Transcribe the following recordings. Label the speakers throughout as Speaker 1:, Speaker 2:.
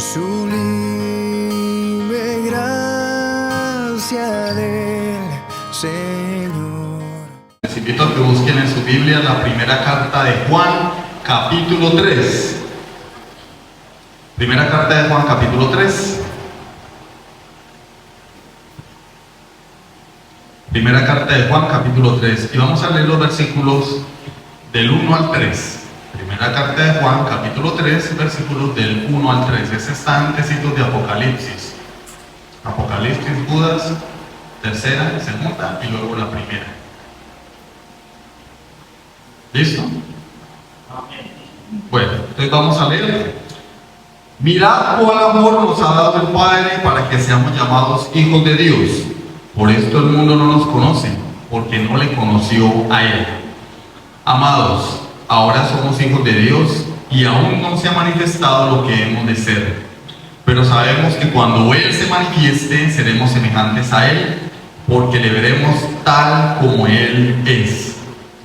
Speaker 1: Sublime gracia del Señor.
Speaker 2: Les invito a que busquen en su Biblia la primera carta de Juan, capítulo 3. Primera carta de Juan, capítulo 3. Primera carta de Juan, capítulo 3. Y vamos a leer los versículos del 1 al 3. Primera carta de Juan, capítulo 3, versículos del 1 al 3. Ese está antecito de Apocalipsis. Apocalipsis, Judas, tercera, segunda y luego la primera. ¿Listo? Bueno, entonces vamos a leer. Mirad cuál amor nos ha dado el Padre para que seamos llamados hijos de Dios. Por esto el mundo no nos conoce, porque no le conoció a Él. Amados, ahora somos hijos de Dios y aún no se ha manifestado lo que hemos de ser. Pero sabemos que cuando Él se manifieste, seremos semejantes a Él, porque le veremos tal como Él es.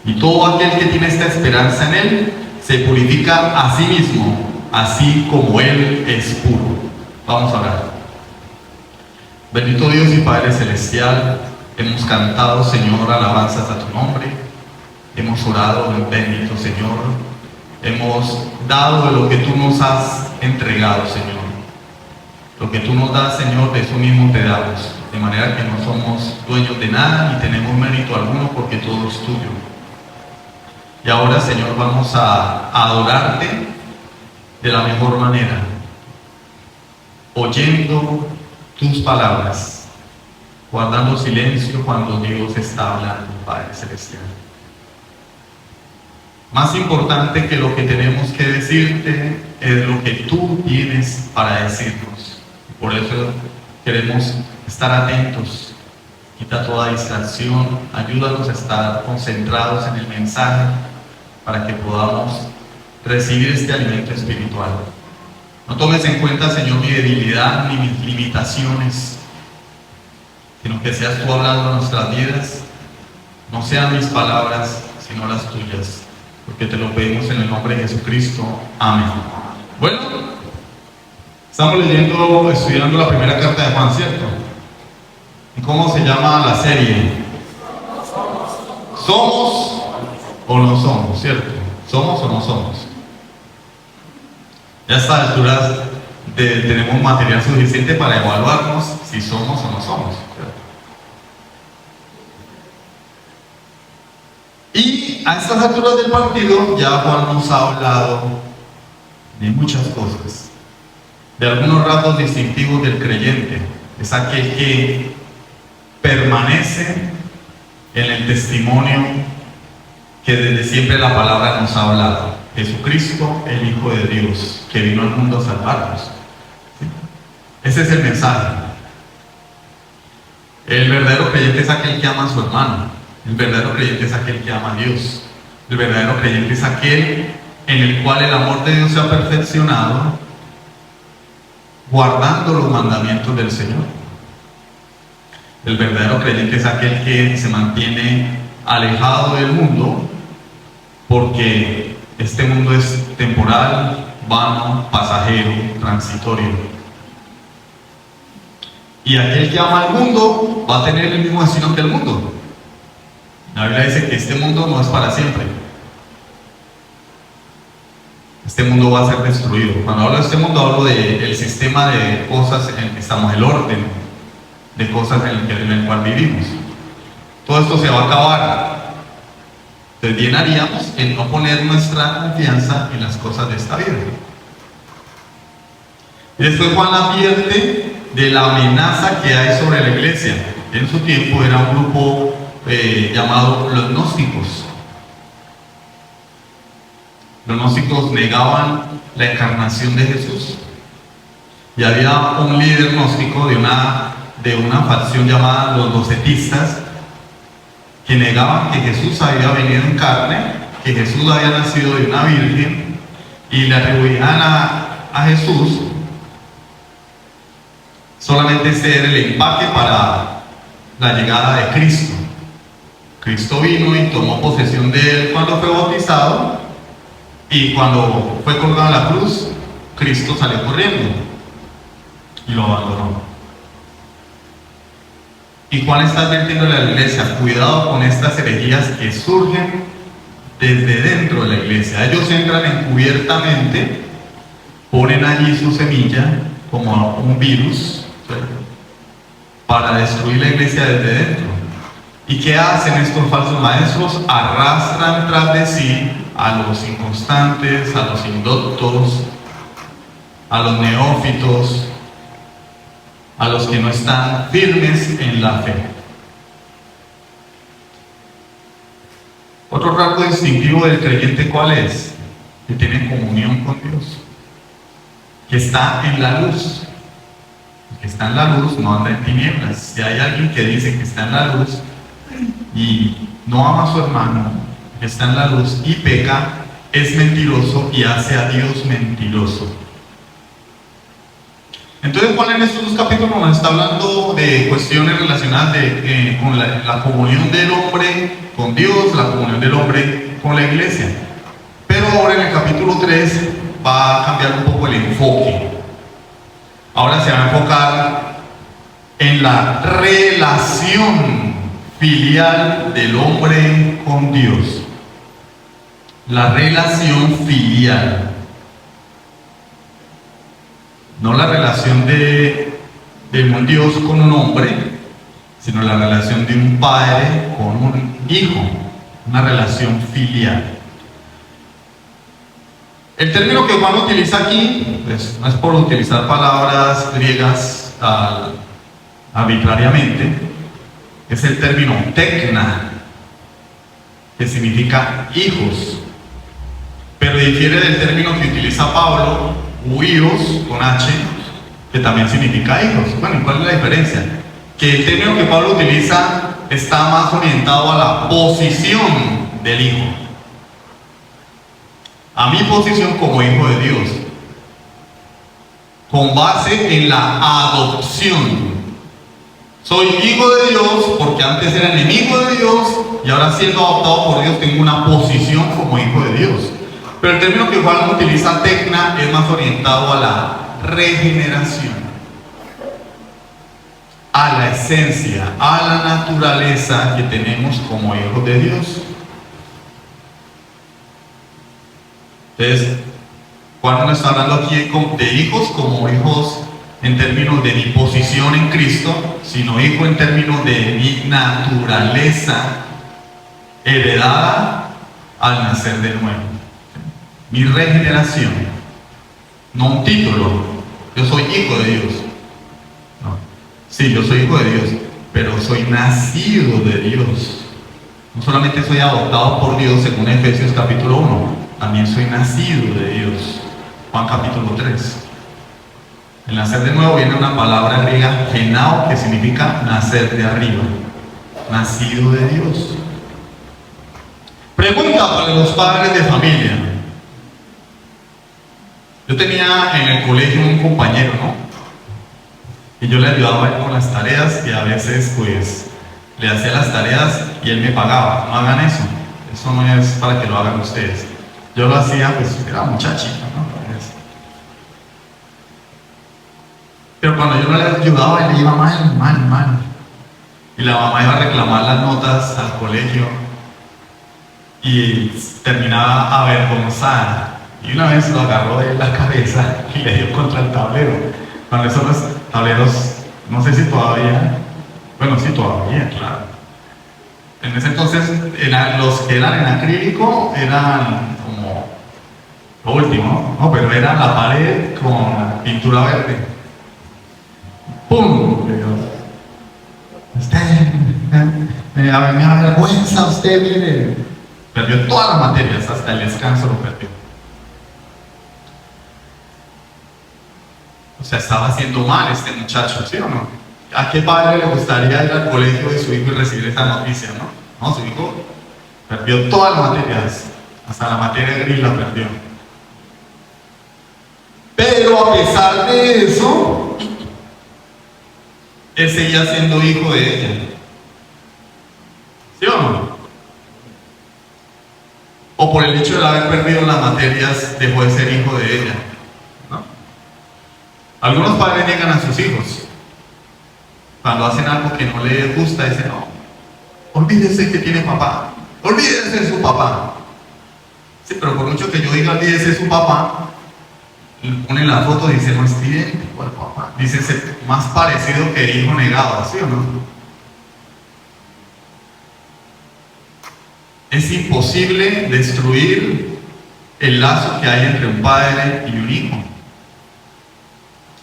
Speaker 2: Y todo aquel que tiene esta esperanza en Él, se purifica a sí mismo, así como Él es puro. Vamos a orar. Bendito Dios y Padre Celestial, hemos cantado, Señor, alabanzas a tu nombre. Hemos orado, bendito Señor. Hemos dado de lo que tú nos has entregado, Señor. Lo que tú nos das, Señor, de eso mismo te damos. De manera que no somos dueños de nada ni tenemos mérito alguno, porque todo es tuyo. Y ahora, Señor, vamos a adorarte de la mejor manera, oyendo tus palabras, guardando silencio cuando Dios está hablando, Padre Celestial. Más importante que lo que tenemos que decirte es lo que tú tienes para decirnos. Por eso queremos estar atentos. Quita toda distracción, ayúdanos a estar concentrados en el mensaje para que podamos recibir este alimento espiritual. No tomes en cuenta, Señor, mi debilidad ni mis limitaciones, sino que seas tú hablando en nuestras vidas. No sean mis palabras, sino las tuyas, porque te lo pedimos en el nombre de Jesucristo. Amén. Bueno, estamos estudiando la primera carta de Juan, ¿cierto? ¿Y cómo se llama la serie? ¿Somos o no somos? ¿Cierto? ¿Somos o no somos? Ya a estas alturas tenemos material suficiente para evaluarnos si somos o no somos. Y a estas alturas del partido ya Juan nos ha hablado de muchas cosas, de algunos rasgos distintivos del creyente. Es aquel que permanece en el testimonio que desde siempre la palabra nos ha hablado. Jesucristo, el Hijo de Dios, que vino al mundo a salvarnos. Ese es el mensaje. El verdadero creyente es aquel que ama a su hermano. El verdadero creyente es aquel que ama a Dios. El verdadero creyente es aquel en el cual el amor de Dios se ha perfeccionado, guardando los mandamientos del Señor. El verdadero creyente es aquel que se mantiene alejado del mundo, porque este mundo es temporal, vano, pasajero, transitorio. Y aquel que ama al mundo va a tener el mismo destino que el mundo. La Biblia dice que este mundo no es para siempre. Este mundo va a ser destruido. Cuando hablo de este mundo, hablo del sistema de cosas en el que estamos, el orden de cosas en el cual vivimos. Todo esto se va a acabar. Entonces, bien haríamos en no poner nuestra confianza en las cosas de esta vida. Y después Juan advierte de la amenaza que hay sobre la iglesia. En su tiempo era un grupo llamado los gnósticos. Los gnósticos negaban la encarnación de Jesús. Y había un líder gnóstico de una facción llamada los docetistas, que negaban que Jesús había venido en carne, que Jesús había nacido de una virgen, y le atribuían a Jesús solamente ser el empaque para la llegada de Cristo. Cristo vino y tomó posesión de él cuando fue bautizado, y cuando fue colgado en la cruz, Cristo salió corriendo. y lo abandonó. Y Juan está advirtiendo a la iglesia: cuidado con estas herejías que surgen desde dentro de la iglesia. Ellos entran encubiertamente, ponen allí su semilla como un virus, ¿sí?, para destruir la iglesia desde dentro. ¿Y qué hacen estos falsos maestros? Arrastran tras de sí a los inconstantes, a los indoctos, a los neófitos, a los que no están firmes en la fe. Otro rasgo distintivo del creyente, ¿cuál es? Que tiene comunión con Dios, que está en la luz. El que está en la luz no anda en tinieblas. Si hay alguien que dice que está en la luz y no ama a su hermano, que está en la luz y peca, es mentiroso y hace a Dios mentiroso. Entonces Juan en estos dos capítulos nos está hablando de cuestiones relacionadas con la comunión del hombre con Dios, la comunión del hombre con la iglesia. Pero ahora en el capítulo 3 va a cambiar un poco el enfoque. Ahora se va a enfocar en la relación filial del hombre con Dios. La relación filial. No la relación de un Dios con un hombre, sino la relación de un padre con un hijo, una relación filial. El término que Juan utiliza aquí, pues, no es por utilizar palabras griegas arbitrariamente, es el término tekna, que significa hijos, pero difiere del término que utiliza Pablo, huíos, con H, que también significa hijos. Bueno, ¿cuál es la diferencia? Que el término que Pablo utiliza está más orientado a la posición del hijo, a mi posición como hijo de Dios, con base en la adopción. Soy hijo de Dios porque antes era enemigo de Dios y ahora, siendo adoptado por Dios, tengo una posición como hijo de Dios. Pero el término que Juan utiliza, tekna, es más orientado a la regeneración, a la esencia, a la naturaleza que tenemos como hijos de Dios. Entonces, Juan no está hablando aquí de hijos como hijos en términos de mi posición en Cristo, sino hijo en términos de mi naturaleza heredada al nacer de nuevo. Mi regeneración, no un título. Yo soy hijo de Dios. No. Sí, yo soy hijo de Dios, pero soy nacido de Dios. No solamente soy adoptado por Dios, según Efesios capítulo 1, también soy nacido de Dios. Juan capítulo 3. El nacer de nuevo viene una palabra griega, genao, que significa nacer de arriba. Nacido de Dios. Pregunta para los padres de familia. Yo tenía en el colegio un compañero, ¿no? Y yo le ayudaba a él con las tareas y a veces pues le hacía las tareas y él me pagaba. No hagan eso. Eso no es para que lo hagan ustedes. Yo lo hacía, pues era muchachito, ¿no? Pero cuando yo no le ayudaba, él le iba mal. Y la mamá iba a reclamar las notas al colegio y terminaba avergonzada. Y una vez lo agarró de la cabeza y le dio contra el tablero. Cuando esos los tableros, no sé si todavía, bueno, sí todavía, claro. En ese entonces, los que eran en acrílico eran como lo último, ¿no? Pero era la pared con pintura verde. ¡Pum! Le digo, usted, me avergüenza usted, mire. Perdió todas las materias, hasta el descanso lo perdió. O sea, estaba haciendo mal este muchacho, ¿sí o no? ¿A qué padre le gustaría ir al colegio de su hijo y recibir esta noticia, no? No, su hijo perdió todas las materias, hasta la materia gris la perdió. Pero a pesar de eso, él seguía siendo hijo de ella. ¿Sí o no? O por el hecho de haber perdido las materias, dejó de ser hijo de ella, ¿no? Algunos padres niegan a sus hijos. Cuando hacen algo que no les gusta, dicen, no, olvídese que tiene papá, olvídese de su papá. Sí, pero por mucho que yo diga olvídese de su papá, le ponen la foto y dicen, no es idéntico al papá. Dice, es más parecido que hijo negado, ¿sí o no? Es imposible destruir el lazo que hay entre un padre y un hijo.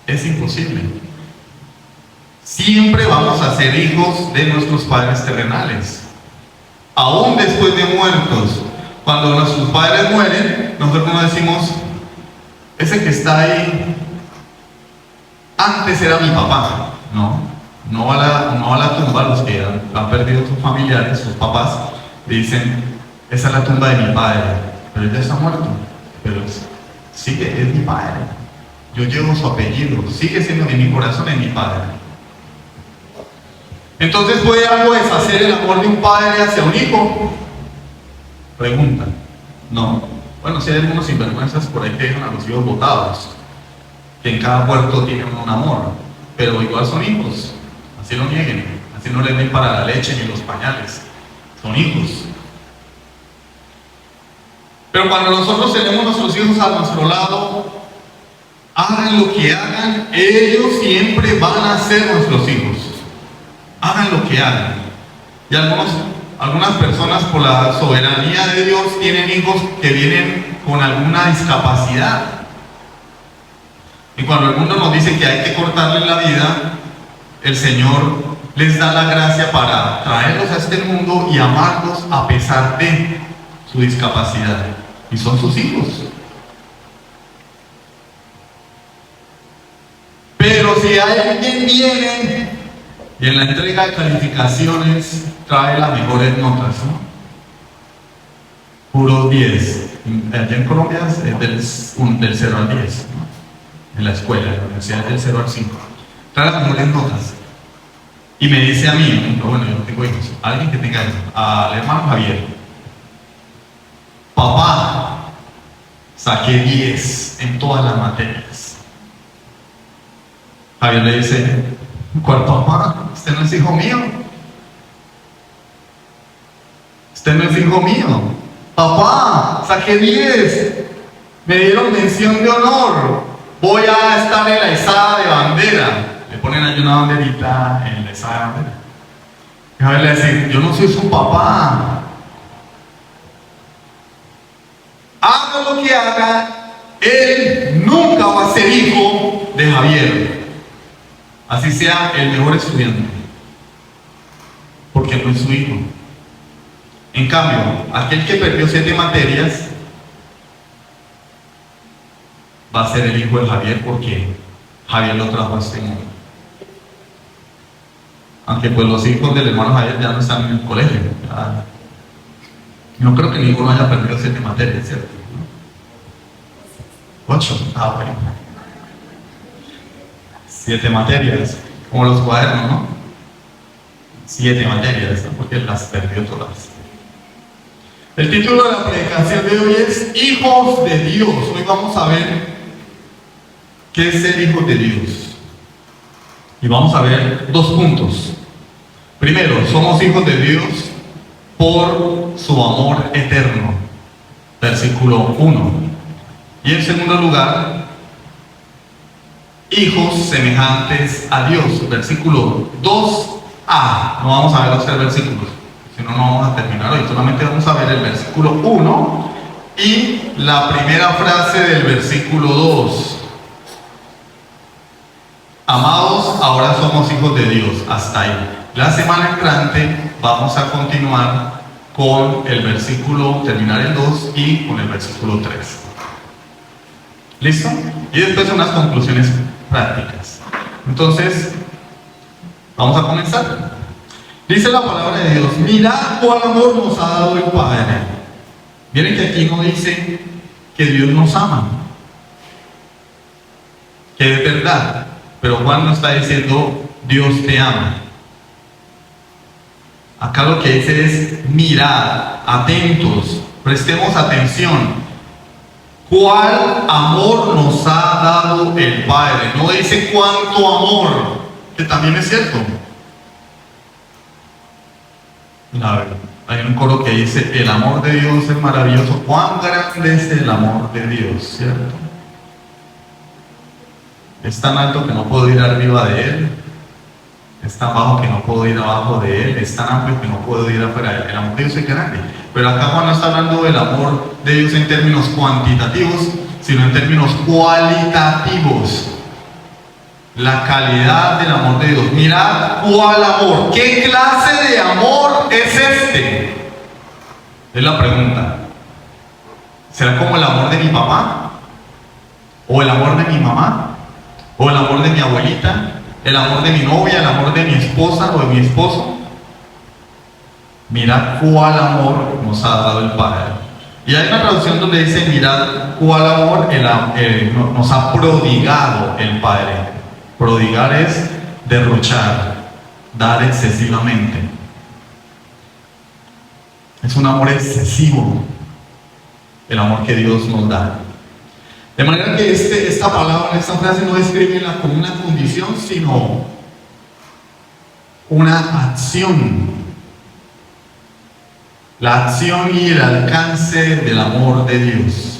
Speaker 2: Es imposible. Siempre vamos a ser hijos de nuestros padres terrenales. Aún después de muertos, cuando nuestros padres mueren, nosotros no decimos, ese que está ahí, antes era mi papá. No va a la tumba, los que han perdido sus familiares, sus papás, dicen, esa es la tumba de mi padre, pero él ya está muerto, pero sigue, es mi padre. Yo llevo su apellido, sigue siendo en mi corazón, es mi padre. Entonces, ¿puede algo deshacer el amor de un padre hacia un hijo? Pregunta. No. Bueno, si hay algunos sinvergüenzas por ahí que dejan a los hijos botados, que en cada puerto tienen un amor, pero igual son hijos, así lo nieguen, así no les den para la leche ni los pañales, son hijos. Pero cuando nosotros tenemos nuestros hijos a nuestro lado, hagan lo que hagan, ellos siempre van a ser nuestros hijos. Hagan lo que hagan. Y algunas personas, por la soberanía de Dios, tienen hijos que vienen con alguna discapacidad. Y cuando el mundo nos dice que hay que cortarle la vida, el Señor les da la gracia para traerlos a este mundo y amarlos a pesar de su discapacidad. Y son sus hijos. Pero si alguien viene y en la entrega de calificaciones trae las mejores notas, ¿no? Puro 10. Allá en Colombia es del 0 al 10, ¿no? En la escuela, en la universidad es del 0 al 5. Trae las mejores notas. Y me dice a mí, bueno, yo no tengo hijos, alguien que tenga hijos, al hermano Javier, papá, saqué 10 en todas las materias. Javier le dice, ¿cuál papá? Usted no es hijo mío. Usted no es hijo mío. Papá, saqué 10. Me dieron mención de honor. Voy a estar en la izada de bandera. Le ponen ahí una banderita en la izada de bandera. Y Javier le dice, yo no soy su papá. Haga lo que haga, él nunca va a ser hijo de Javier. Así sea el mejor estudiante, porque no es su hijo. En cambio, aquel que perdió 7 materias va a ser el hijo de Javier, porque Javier lo trajo a este mundo. Aunque pues los hijos del hermano Javier ya no están en el colegio. No creo que ninguno haya perdido 7 materias, ¿cierto? 8. Bueno. 7 materias, como los cuadernos, ¿no? 7 materias, ¿no? Porque las perdió todas. El título de la predicación de hoy es Hijos de Dios. Hoy vamos a ver qué es ser hijos de Dios. Y vamos a ver 2 puntos. Primero, somos hijos de Dios por su amor eterno. Versículo 1. Y en segundo lugar, hijos semejantes a Dios. Versículo 2a. No vamos a ver los 3 versículos, si no, no vamos a terminar hoy. Solamente vamos a ver el versículo 1 y la primera frase del versículo 2. Amados, ahora somos hijos de Dios. Hasta ahí. La semana entrante vamos a continuar con el versículo, terminar el 2 y con el versículo 3. ¿Listo? Y después unas conclusiones prácticas. Entonces, vamos a comenzar. Dice la palabra de Dios, mirad cuál amor nos ha dado el Padre. Miren que aquí no dice que Dios nos ama, que es verdad, pero Juan no está diciendo Dios te ama. Acá lo que dice es mirad, atentos, prestemos atención. ¿Cuál amor nos ha dado el Padre? No dice cuánto amor, que también es cierto. A ver, hay un coro que dice, el amor de Dios es maravilloso. ¿Cuán grande es el amor de Dios? ¿Cierto? Es tan alto que no puedo ir arriba de Él. Es tan bajo que no puedo ir abajo de Él. Es tan amplio que no puedo ir afuera de Él. El amor de Dios es grande. Pero acá Juan no está hablando del amor de Dios en términos cuantitativos, sino en términos cualitativos. La calidad del amor de Dios. Mirad cuál amor. ¿Qué clase de amor es este? Es la pregunta. ¿Será como el amor de mi papá? ¿O el amor de mi mamá? ¿O el amor de mi abuelita? ¿El amor de mi novia? ¿El amor de mi esposa o de mi esposo? Mirad cuál amor nos ha dado el Padre. Y hay una traducción donde dice, mirad cuál amor nos ha prodigado el Padre. Prodigar es derrochar, dar excesivamente. Es un amor excesivo, el amor que Dios nos da. De manera que esta palabra, esta frase no describe como una condición, sino una acción. La acción y el alcance del amor de Dios.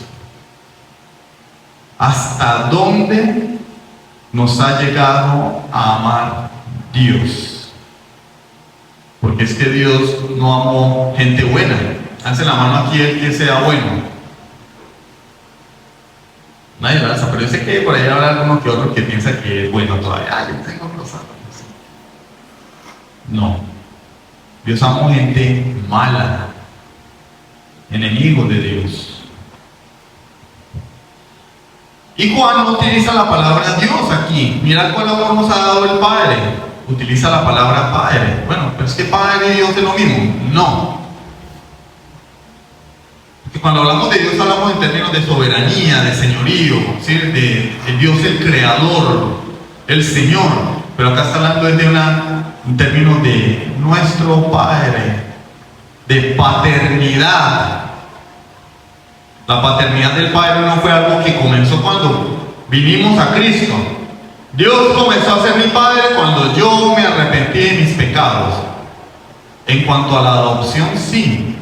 Speaker 2: ¿Hasta dónde nos ha llegado a amar Dios? Porque es que Dios no amó gente buena. Hace la mano aquí el que sea bueno. Nadie lo alza, pero yo sé que por ahí habrá alguno que otro que piensa que es bueno todavía. Yo tengo cosas. No. Dios amó gente mala, enemigos de Dios. Y Juan no utiliza la palabra Dios aquí. Mira cuál amor nos ha dado el Padre. Utiliza la palabra Padre. Bueno, pero es que Padre y Dios es lo mismo. No. Porque cuando hablamos de Dios hablamos en términos de soberanía, de señorío, ¿sí? de Dios el Creador, el Señor. Pero acá está hablando en términos de nuestro Padre, de paternidad. La paternidad del Padre no fue algo que comenzó cuando vinimos a Cristo. Dios comenzó a ser mi Padre cuando yo me arrepentí de mis pecados. En cuanto a la adopción, sí.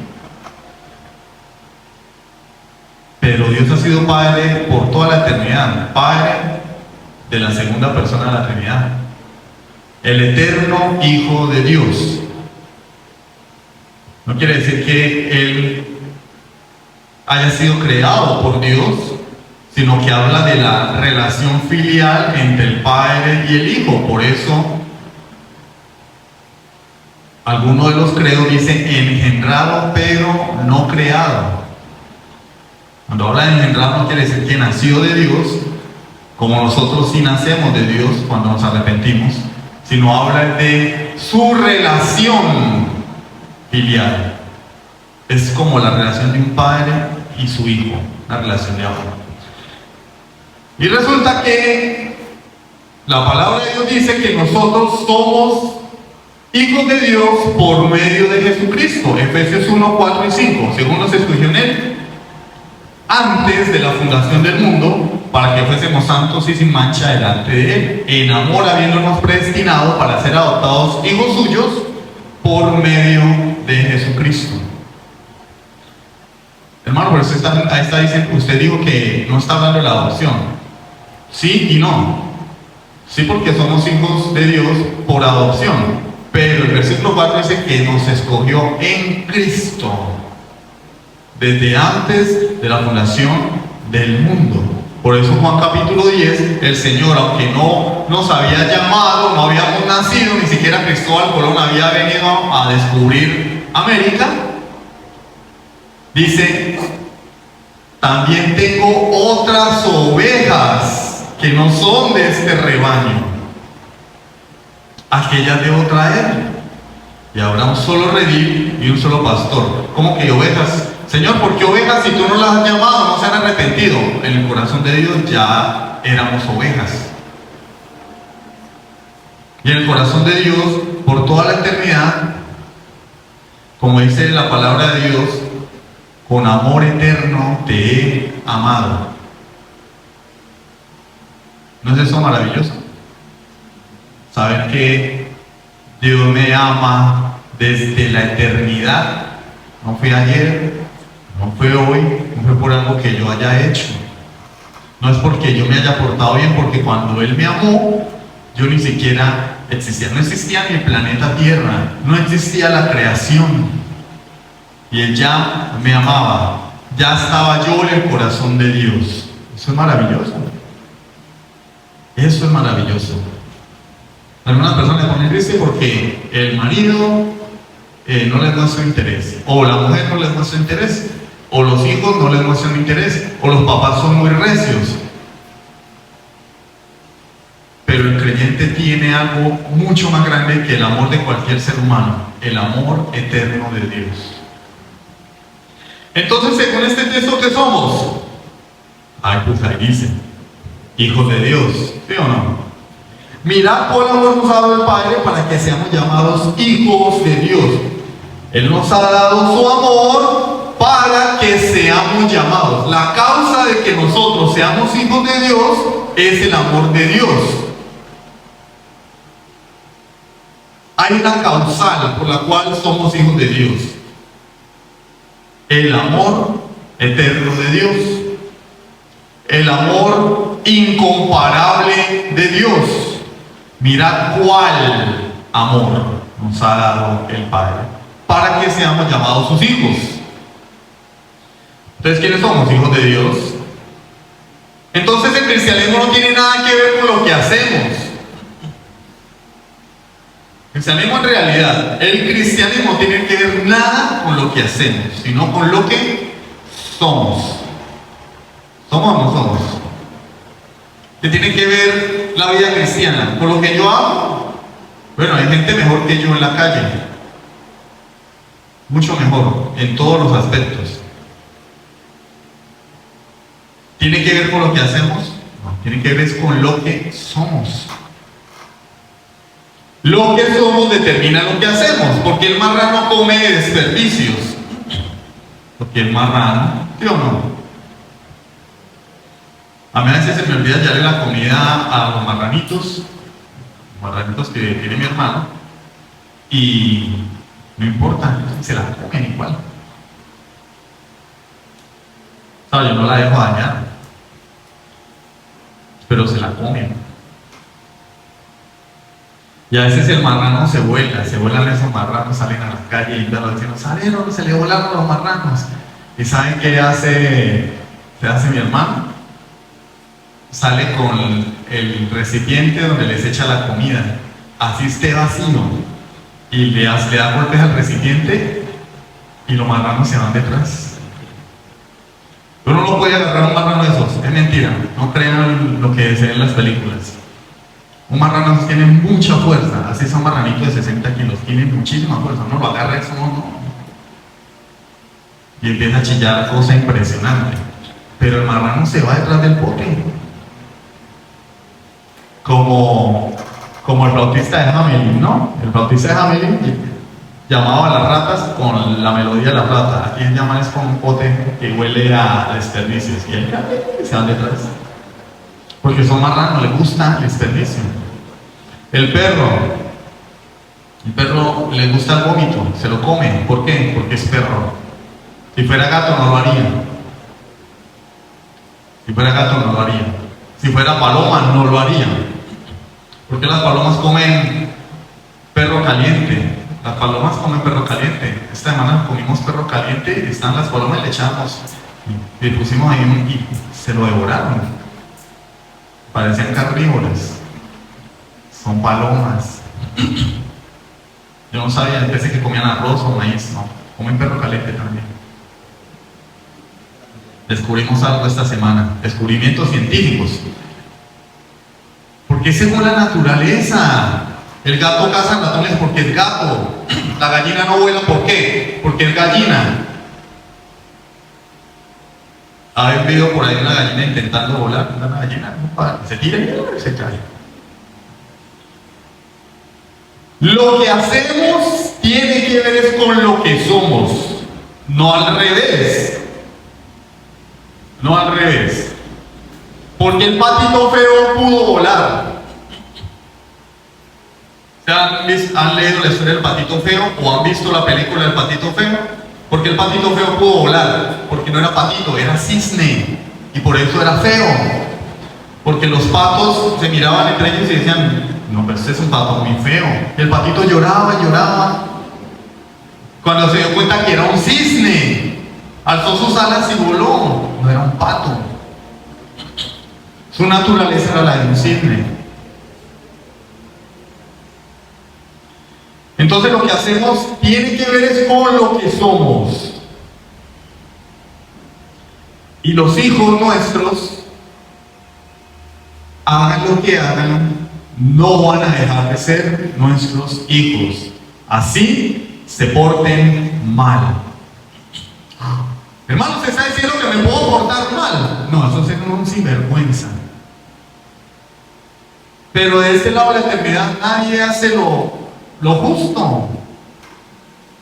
Speaker 2: Pero Dios ha sido Padre por toda la eternidad. Padre de la segunda persona de la Trinidad. El eterno Hijo de Dios. No quiere decir que Él haya sido creado por Dios, sino que habla de la relación filial entre el Padre y el Hijo. Por eso algunos de los credos dicen engendrado pero no creado. Cuando habla de engendrado no quiere decir que nació de Dios, como nosotros sí nacemos de Dios cuando nos arrepentimos, sino habla de su relación filial. Es como la relación de un padre y su hijo, una relación de amor. Y resulta que la palabra de Dios dice que nosotros somos hijos de Dios por medio de Jesucristo. Efesios 1, 4 y 5. Según nos escogió en Él antes de la fundación del mundo, para que fuésemos santos y sin mancha delante de Él, en amor habiéndonos predestinado para ser adoptados hijos suyos por medio de Jesucristo. Hermano, por eso ahí está diciendo, usted dijo que no está hablando de la adopción. Sí y no. Sí, porque somos hijos de Dios por adopción. Pero el versículo 4 dice que nos escogió en Cristo desde antes de la fundación del mundo. Por eso Juan capítulo 10, el Señor, aunque no nos había llamado, no habíamos nacido, ni siquiera Cristóbal Colón había venido a descubrir América, dice, también tengo otras ovejas que no son de este rebaño. Aquellas debo traer. Y habrá un solo redil y un solo pastor. ¿Cómo que ovejas? Señor, ¿por qué ovejas si tú no las has llamado? No se han arrepentido. En el corazón de Dios ya éramos ovejas. Y en el corazón de Dios, por toda la eternidad, como dice la palabra de Dios, con amor eterno te he amado. ¿No es eso maravilloso? Saber que Dios me ama desde la eternidad. No fue ayer, no fue hoy, no fue por algo que yo haya hecho. No es porque yo me haya portado bien, porque cuando Él me amó, yo ni siquiera existía. No existía ni el planeta Tierra, no existía la creación. Y Él ya me amaba, ya estaba yo en el corazón de Dios. Eso es maravilloso. Eso es maravilloso. Algunas personas le ponen triste porque el marido no les muestra interés, o la mujer no les muestra interés, o los hijos no les muestran interés, o los papás son muy recios. Pero el creyente tiene algo mucho más grande que el amor de cualquier ser humano, el amor eterno de Dios. Entonces, según este texto, ¿qué somos? Ay, pues ahí dice, hijos de Dios, ¿sí o no? Mirad cuál amor nos ha dado el Padre para que seamos llamados hijos de Dios. Él nos ha dado su amor para que seamos llamados. La causa de que nosotros seamos hijos de Dios es el amor de Dios. Hay una causal por la cual somos hijos de Dios. El amor eterno de Dios. El amor incomparable de Dios. Mirad cuál amor nos ha dado el Padre para que seamos llamados sus hijos. Entonces, ¿quiénes somos? Hijos de Dios. Entonces, el cristianismo no tiene nada que ver con lo que hacemos. El cristianismo, en realidad, el cristianismo no tiene que ver nada con lo que hacemos, sino con lo que somos. ¿Somos o no somos? ¿Qué tiene que ver la vida cristiana con lo que yo hago? Bueno, hay gente mejor que yo en la calle, mucho mejor en todos los aspectos. ¿Tiene que ver con lo que hacemos? No, tiene que ver con lo que somos. Lo que somos determina lo que hacemos, porque el marrano come desperdicios. Porque el marrano, ¿sí o no? A mí a veces se me olvida darle la comida a los marranitos que tiene mi hermano, y no importa, se la comen igual. O sea, yo no la dejo dañar, pero se la comen. Y a veces el marrano se vuelan esos marranos, salen a la calle y los vecinos, salieron, se le volaron los marranos. ¿Y saben qué hace mi hermano? Sale con el recipiente donde les echa la comida, así esté vacío, y le da golpes al recipiente y los marranos se van detrás. Uno no puede agarrar un marrano de esos, es mentira, no crean lo que se ve en las películas. Un marrano tiene mucha fuerza, así son marranitos de 60 kilos, tienen muchísima fuerza, uno lo agarra eso, no. Y empieza a chillar, cosa impresionante. Pero el marrano se va detrás del pote. Como el flautista de Hamelin, ¿no? El flautista de Hamelin llamaba a las ratas con la melodía de la flauta. Aquí llaman es con un pote que huele a desperdicios. Y él se van detrás. Porque son marranos, les gusta el desperdicio. El perro le gusta el vómito, se lo come. ¿Por qué? Porque es perro. Si fuera gato no lo haría. Si fuera gato no lo haría. Si fuera paloma no lo haría. Porque las palomas comen perro caliente. Las palomas comen perro caliente. Esta semana comimos perro caliente y están las palomas y le echamos. Y le pusimos ahí y se lo devoraron. Parecían carnívoras. Son palomas. Yo no sabía, pensé que comían arroz o maíz. No, comen perro caliente también. Descubrimos algo esta semana, descubrimientos científicos. Porque según la naturaleza, el gato caza ratones porque es gato. La gallina no vuela, ¿por qué? Porque es gallina. ¿Habéis visto por ahí una gallina intentando volar? Una gallina se tira y se cae. Lo que hacemos tiene que ver es con lo que somos, no al revés. no al revés. Porque el patito feo pudo volar. ¿Han leído la historia del patito feo o han visto la película del patito feo? Porque el patito feo pudo volar, porque no era patito, era cisne, y por eso era feo. Porque los patos se miraban entre ellos y decían, no, pero este es un pato muy feo. Y el patito lloraba y lloraba. Cuando se dio cuenta que era un cisne, alzó sus alas y voló. No era un pato. Su naturaleza era la de un cisne. Entonces lo que hacemos tiene que ver es con lo que somos. Y los hijos nuestros, hagan lo que hagan, no van a dejar de ser nuestros hijos. Así se porten mal. Hermano, ¿usted está diciendo que me puedo portar mal? No, eso es un sinvergüenza. Pero de este lado de la eternidad nadie hace lo justo.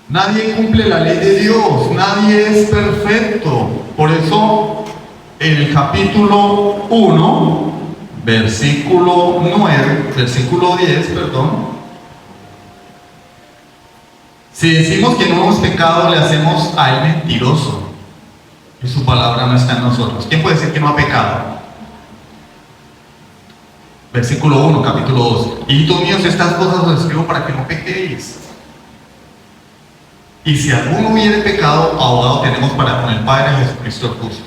Speaker 2: Nadie cumple la ley de Dios, nadie es perfecto. Por eso en el capítulo 1, versículo 10, si decimos que no hemos pecado, le hacemos a él mentiroso y su palabra no está en nosotros. ¿Quién puede decir que no ha pecado? Versículo 1, capítulo 2. Hijitos míos, estas cosas os escribo para que no pequéis. Y si alguno hubiere pecado, abogado tenemos para con el Padre, Jesucristo el justo.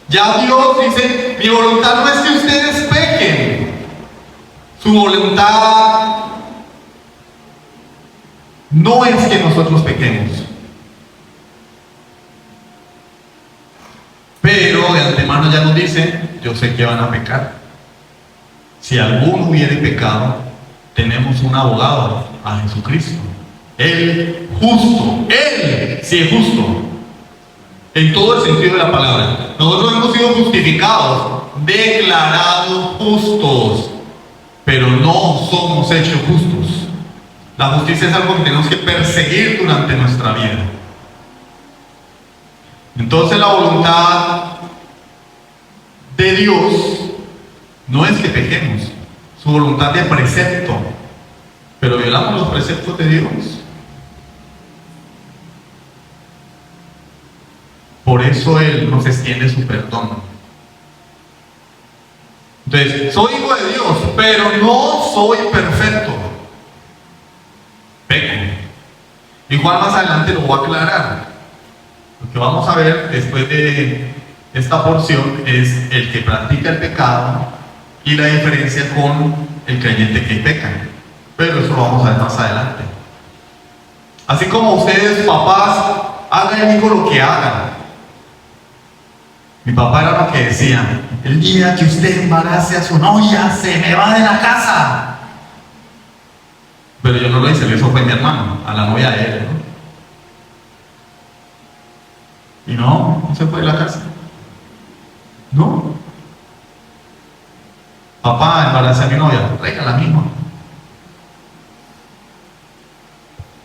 Speaker 2: Ya Dios dice, mi voluntad no es que ustedes pequen. Su voluntad no es que nosotros pequemos. Pero de antemano ya nos dice, yo sé que van a pecar. Si alguno hubiere pecado, tenemos un abogado, a Jesucristo. Él justo, Él sí es justo. En todo el sentido de la palabra. Nosotros hemos sido justificados, declarados justos, pero no somos hechos justos. La justicia es algo que tenemos que perseguir durante nuestra vida. Entonces la voluntad de Dios no es que pequemos, su voluntad de precepto, pero violamos los preceptos de Dios. Por eso Él nos extiende su perdón. Entonces, soy hijo de Dios, pero no soy perfecto. Peco. Igual más adelante lo voy a aclarar. Lo que vamos a ver después de esta porción es el que practica el pecado y la diferencia con el creyente que peca. Pero eso lo vamos a ver más adelante. Así como ustedes, papás, hagan hijo lo que hagan. Mi papá era lo que decía: el día que usted embarace a su novia, se me va de la casa. Pero yo no lo hice, eso fue mi hermano, a la novia de él, ¿no? Y no se fue de la casa. No. Papá, embarace a mi novia, traiga la misma.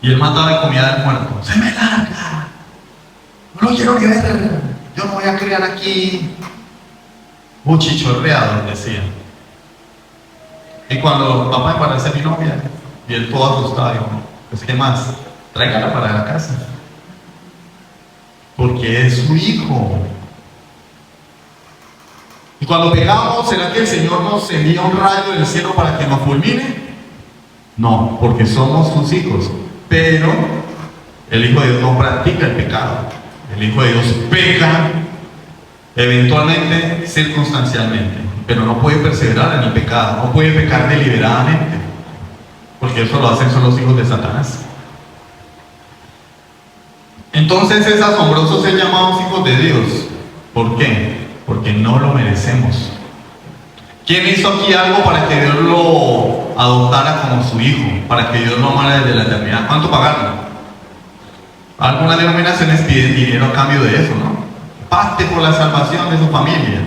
Speaker 2: Y él mataba y comía del muerto. Se me larga. No lo quiero ni ver. Yo no voy a criar aquí. Chichorreado, decía. Y cuando papá embarace a mi novia, y él todo asustado, dijo: pues qué más, tráigala para la casa. Porque es su hijo. Y cuando pegamos, ¿será que el Señor nos envía un rayo del cielo para que nos fulmine? No, porque somos sus hijos. Pero el Hijo de Dios no practica el pecado. El Hijo de Dios peca eventualmente, circunstancialmente, pero no puede perseverar en el pecado, no puede pecar deliberadamente, porque eso lo hacen solo los hijos de Satanás. Entonces es asombroso ser llamados hijos de Dios. ¿Por qué? Porque no lo merecemos. ¿Quién hizo aquí algo para que Dios lo adoptara como su hijo? Para que Dios lo amara desde la eternidad. ¿Cuánto pagaron? Algunas denominaciones piden dinero a cambio de eso, ¿no? Pacte por la salvación de su familia.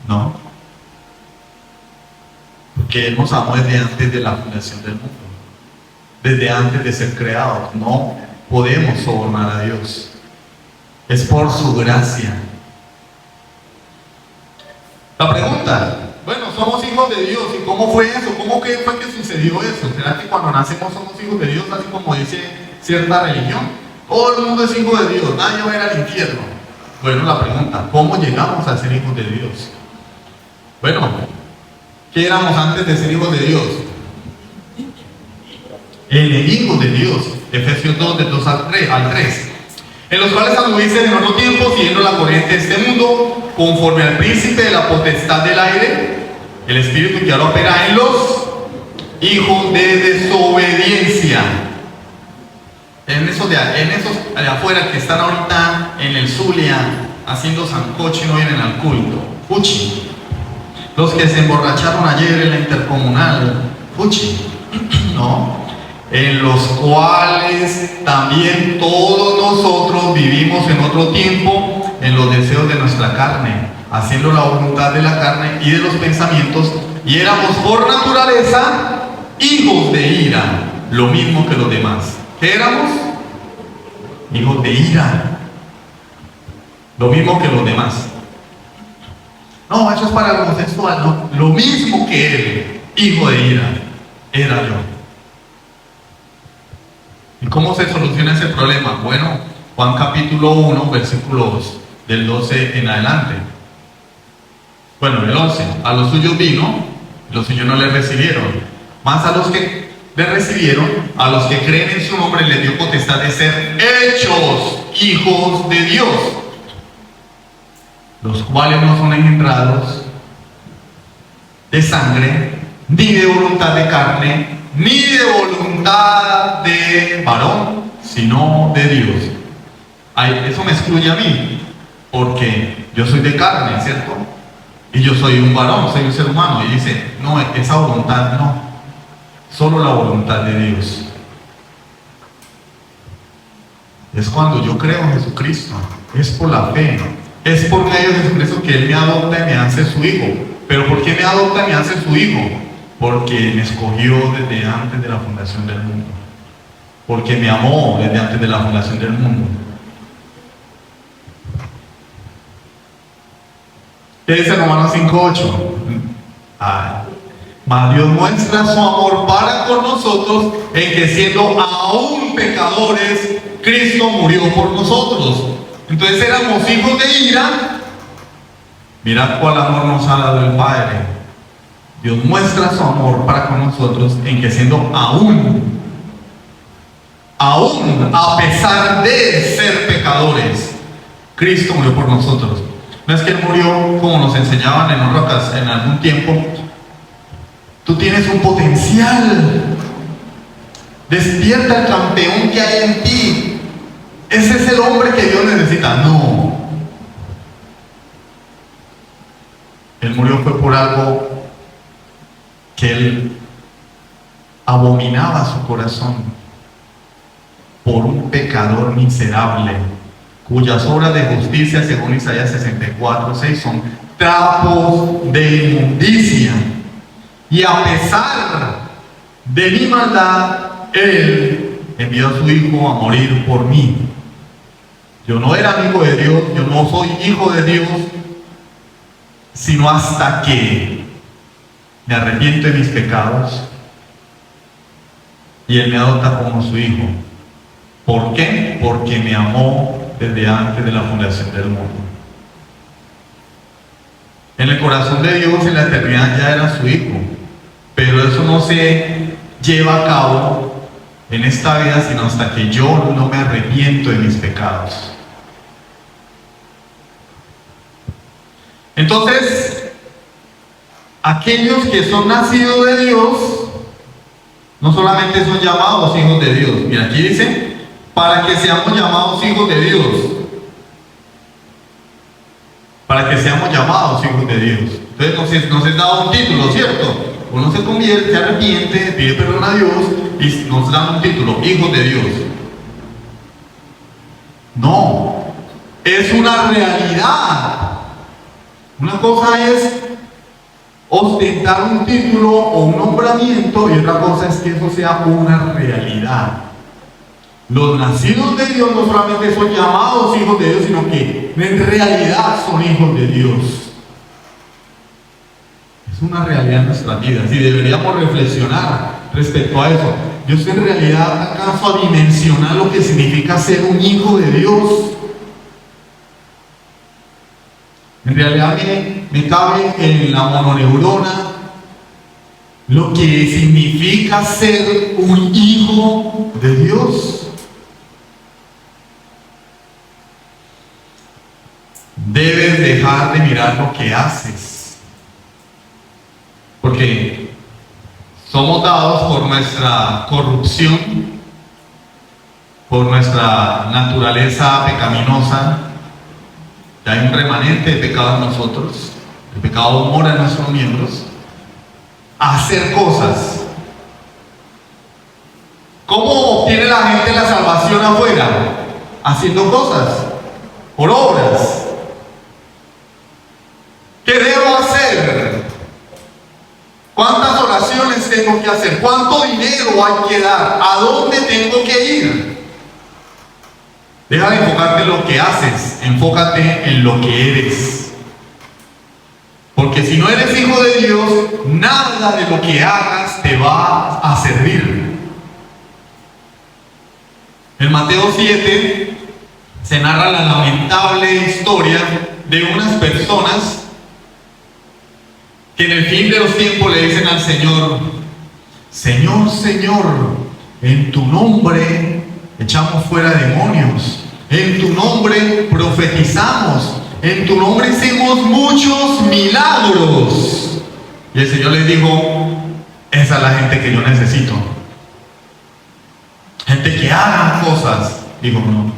Speaker 2: No. Porque Él nos amó desde antes de la fundación del mundo. Desde antes de ser creados. No. podemos sobornar a Dios. Es por su gracia. La pregunta, bueno, somos hijos de Dios, ¿y cómo fue eso? ¿Cómo fue que sucedió eso? ¿Será que cuando nacemos somos hijos de Dios, así como dice cierta religión? Todo el mundo es hijo de Dios, nadie va a ir al infierno. Bueno, la pregunta, ¿cómo llegamos a ser hijos de Dios? Bueno, ¿qué éramos antes de ser hijos de Dios? Enemigos de Dios. Efesios 2, del 2 al 3. En los cuales anduviste en otro tiempo, siguiendo la corriente de este mundo, conforme al príncipe de la potestad del aire, el espíritu que ahora opera en los hijos de desobediencia. En esos de afuera que están ahorita en el Zulia haciendo sancocho y no vienen al culto. Fuchi. Los que se emborracharon ayer en la intercomunal. Fuchi. No. En los cuales también todos nosotros vivimos en otro tiempo en los deseos de nuestra carne, haciendo la voluntad de la carne y de los pensamientos, y éramos por naturaleza hijos de ira, lo mismo que los demás. ¿Qué éramos? Hijos de ira, lo mismo que los demás. No, eso es para el homosexual, no, lo mismo que él, hijo de ira, era yo. ¿Y cómo se soluciona ese problema? Bueno, Juan capítulo 1, versículos del 12 en adelante. Bueno, el 11. A los suyos vino, los suyos no le recibieron. Más a los que le recibieron, a los que creen en su nombre, les dio potestad de ser hechos hijos de Dios, los cuales no son engendrados de sangre, ni de voluntad de carne, ni de voluntad de varón, sino de Dios. Ay, eso me excluye a mí, porque yo soy de carne, ¿cierto? Y yo soy un varón, soy un ser humano. Y dice, no, esa voluntad no, solo la voluntad de Dios. Es cuando yo creo en Jesucristo, es por la fe, es por medio de Jesucristo que Él me adopta y me hace su hijo. ¿Pero por qué me adopta y me hace su hijo? Porque me escogió desde antes de la fundación del mundo, porque me amó desde antes de la fundación del mundo. ¿Qué dice Romanos 5:8? Mas Dios muestra su amor para con nosotros en que siendo aún pecadores, Cristo murió por nosotros. Entonces éramos hijos de ira. Mirad cuál amor nos ha dado el Padre. Dios muestra su amor para con nosotros en que siendo aún a pesar de ser pecadores, Cristo murió por nosotros. No es que Él murió como nos enseñaban en algún tiempo. Tú tienes un potencial. Despierta el campeón que hay en ti. Ese es el hombre que Dios necesita. No. Él murió fue por algo que Él abominaba su corazón, por un pecador miserable, cuyas obras de justicia, según Isaías 64:6, son trapos de inmundicia. Y a pesar de mi maldad, Él envió a su Hijo a morir por mí. Yo no era amigo de Dios, yo no soy hijo de Dios, sino hasta que me arrepiento de mis pecados y Él me adopta como su hijo. ¿Por qué? Porque me amó desde antes de la fundación del mundo. En el corazón de Dios en la eternidad ya era su hijo, pero eso no se lleva a cabo en esta vida sino hasta que yo no me arrepiento de mis pecados. Entonces, aquellos que son nacidos de Dios no solamente son llamados hijos de Dios. Mira, aquí dice, para que seamos llamados hijos de Dios. Para que seamos llamados hijos de Dios. Entonces nos es dado un título, ¿cierto? Uno se convierte, se arrepiente, pide perdón a Dios y nos dan un título, hijos de Dios. No, es una realidad. Una cosa es ostentar un título o un nombramiento y otra cosa es que eso sea una realidad. Los nacidos de Dios no solamente son llamados hijos de Dios, sino que en realidad son hijos de Dios. Es una realidad en nuestras vidas y deberíamos reflexionar respecto a eso. Yo estoy en realidad acaso a dimensionar lo que significa ser un hijo de Dios. En realidad me cabe en la mononeurona lo que significa ser un hijo de Dios. Debes dejar de mirar lo que haces, porque somos dados por nuestra corrupción, por nuestra naturaleza pecaminosa. Ya hay un remanente de pecado en nosotros, el pecado mora en nuestros miembros, a hacer cosas. ¿Cómo obtiene la gente la salvación afuera? Haciendo cosas, por obras. ¿Qué debo hacer? ¿Cuántas oraciones tengo que hacer? ¿Cuánto dinero hay que dar? ¿A dónde tengo que ir? Deja de enfocarte en lo que haces, enfócate en lo que eres. Porque si no eres hijo de Dios, nada de lo que hagas te va a servir. En Mateo 7 se narra la lamentable historia de unas personas que en el fin de los tiempos le dicen al Señor: Señor, Señor, en tu nombre echamos fuera demonios, en tu nombre profetizamos, en tu nombre hicimos muchos milagros. Y el Señor les dijo: esa es la gente que yo necesito. Gente que haga cosas. Digo, no.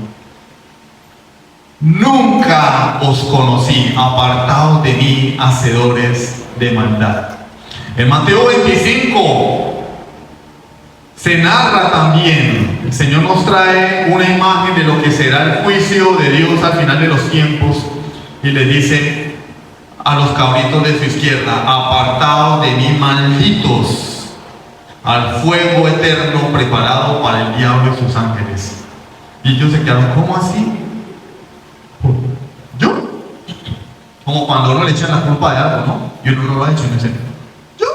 Speaker 2: Nunca os conocí, apartados de mí, hacedores de maldad. En Mateo 25 se narra también, el Señor nos trae una imagen de lo que será el juicio de Dios al final de los tiempos, y le dice a los cabritos de su izquierda: apartados de mí, malditos, al fuego eterno preparado para el diablo y sus ángeles. Y ellos se quedaron: ¿cómo así? ¿Yo? Como cuando uno le echan la culpa de algo, ¿no? Y uno no lo ha hecho, y uno dice: ¿yo?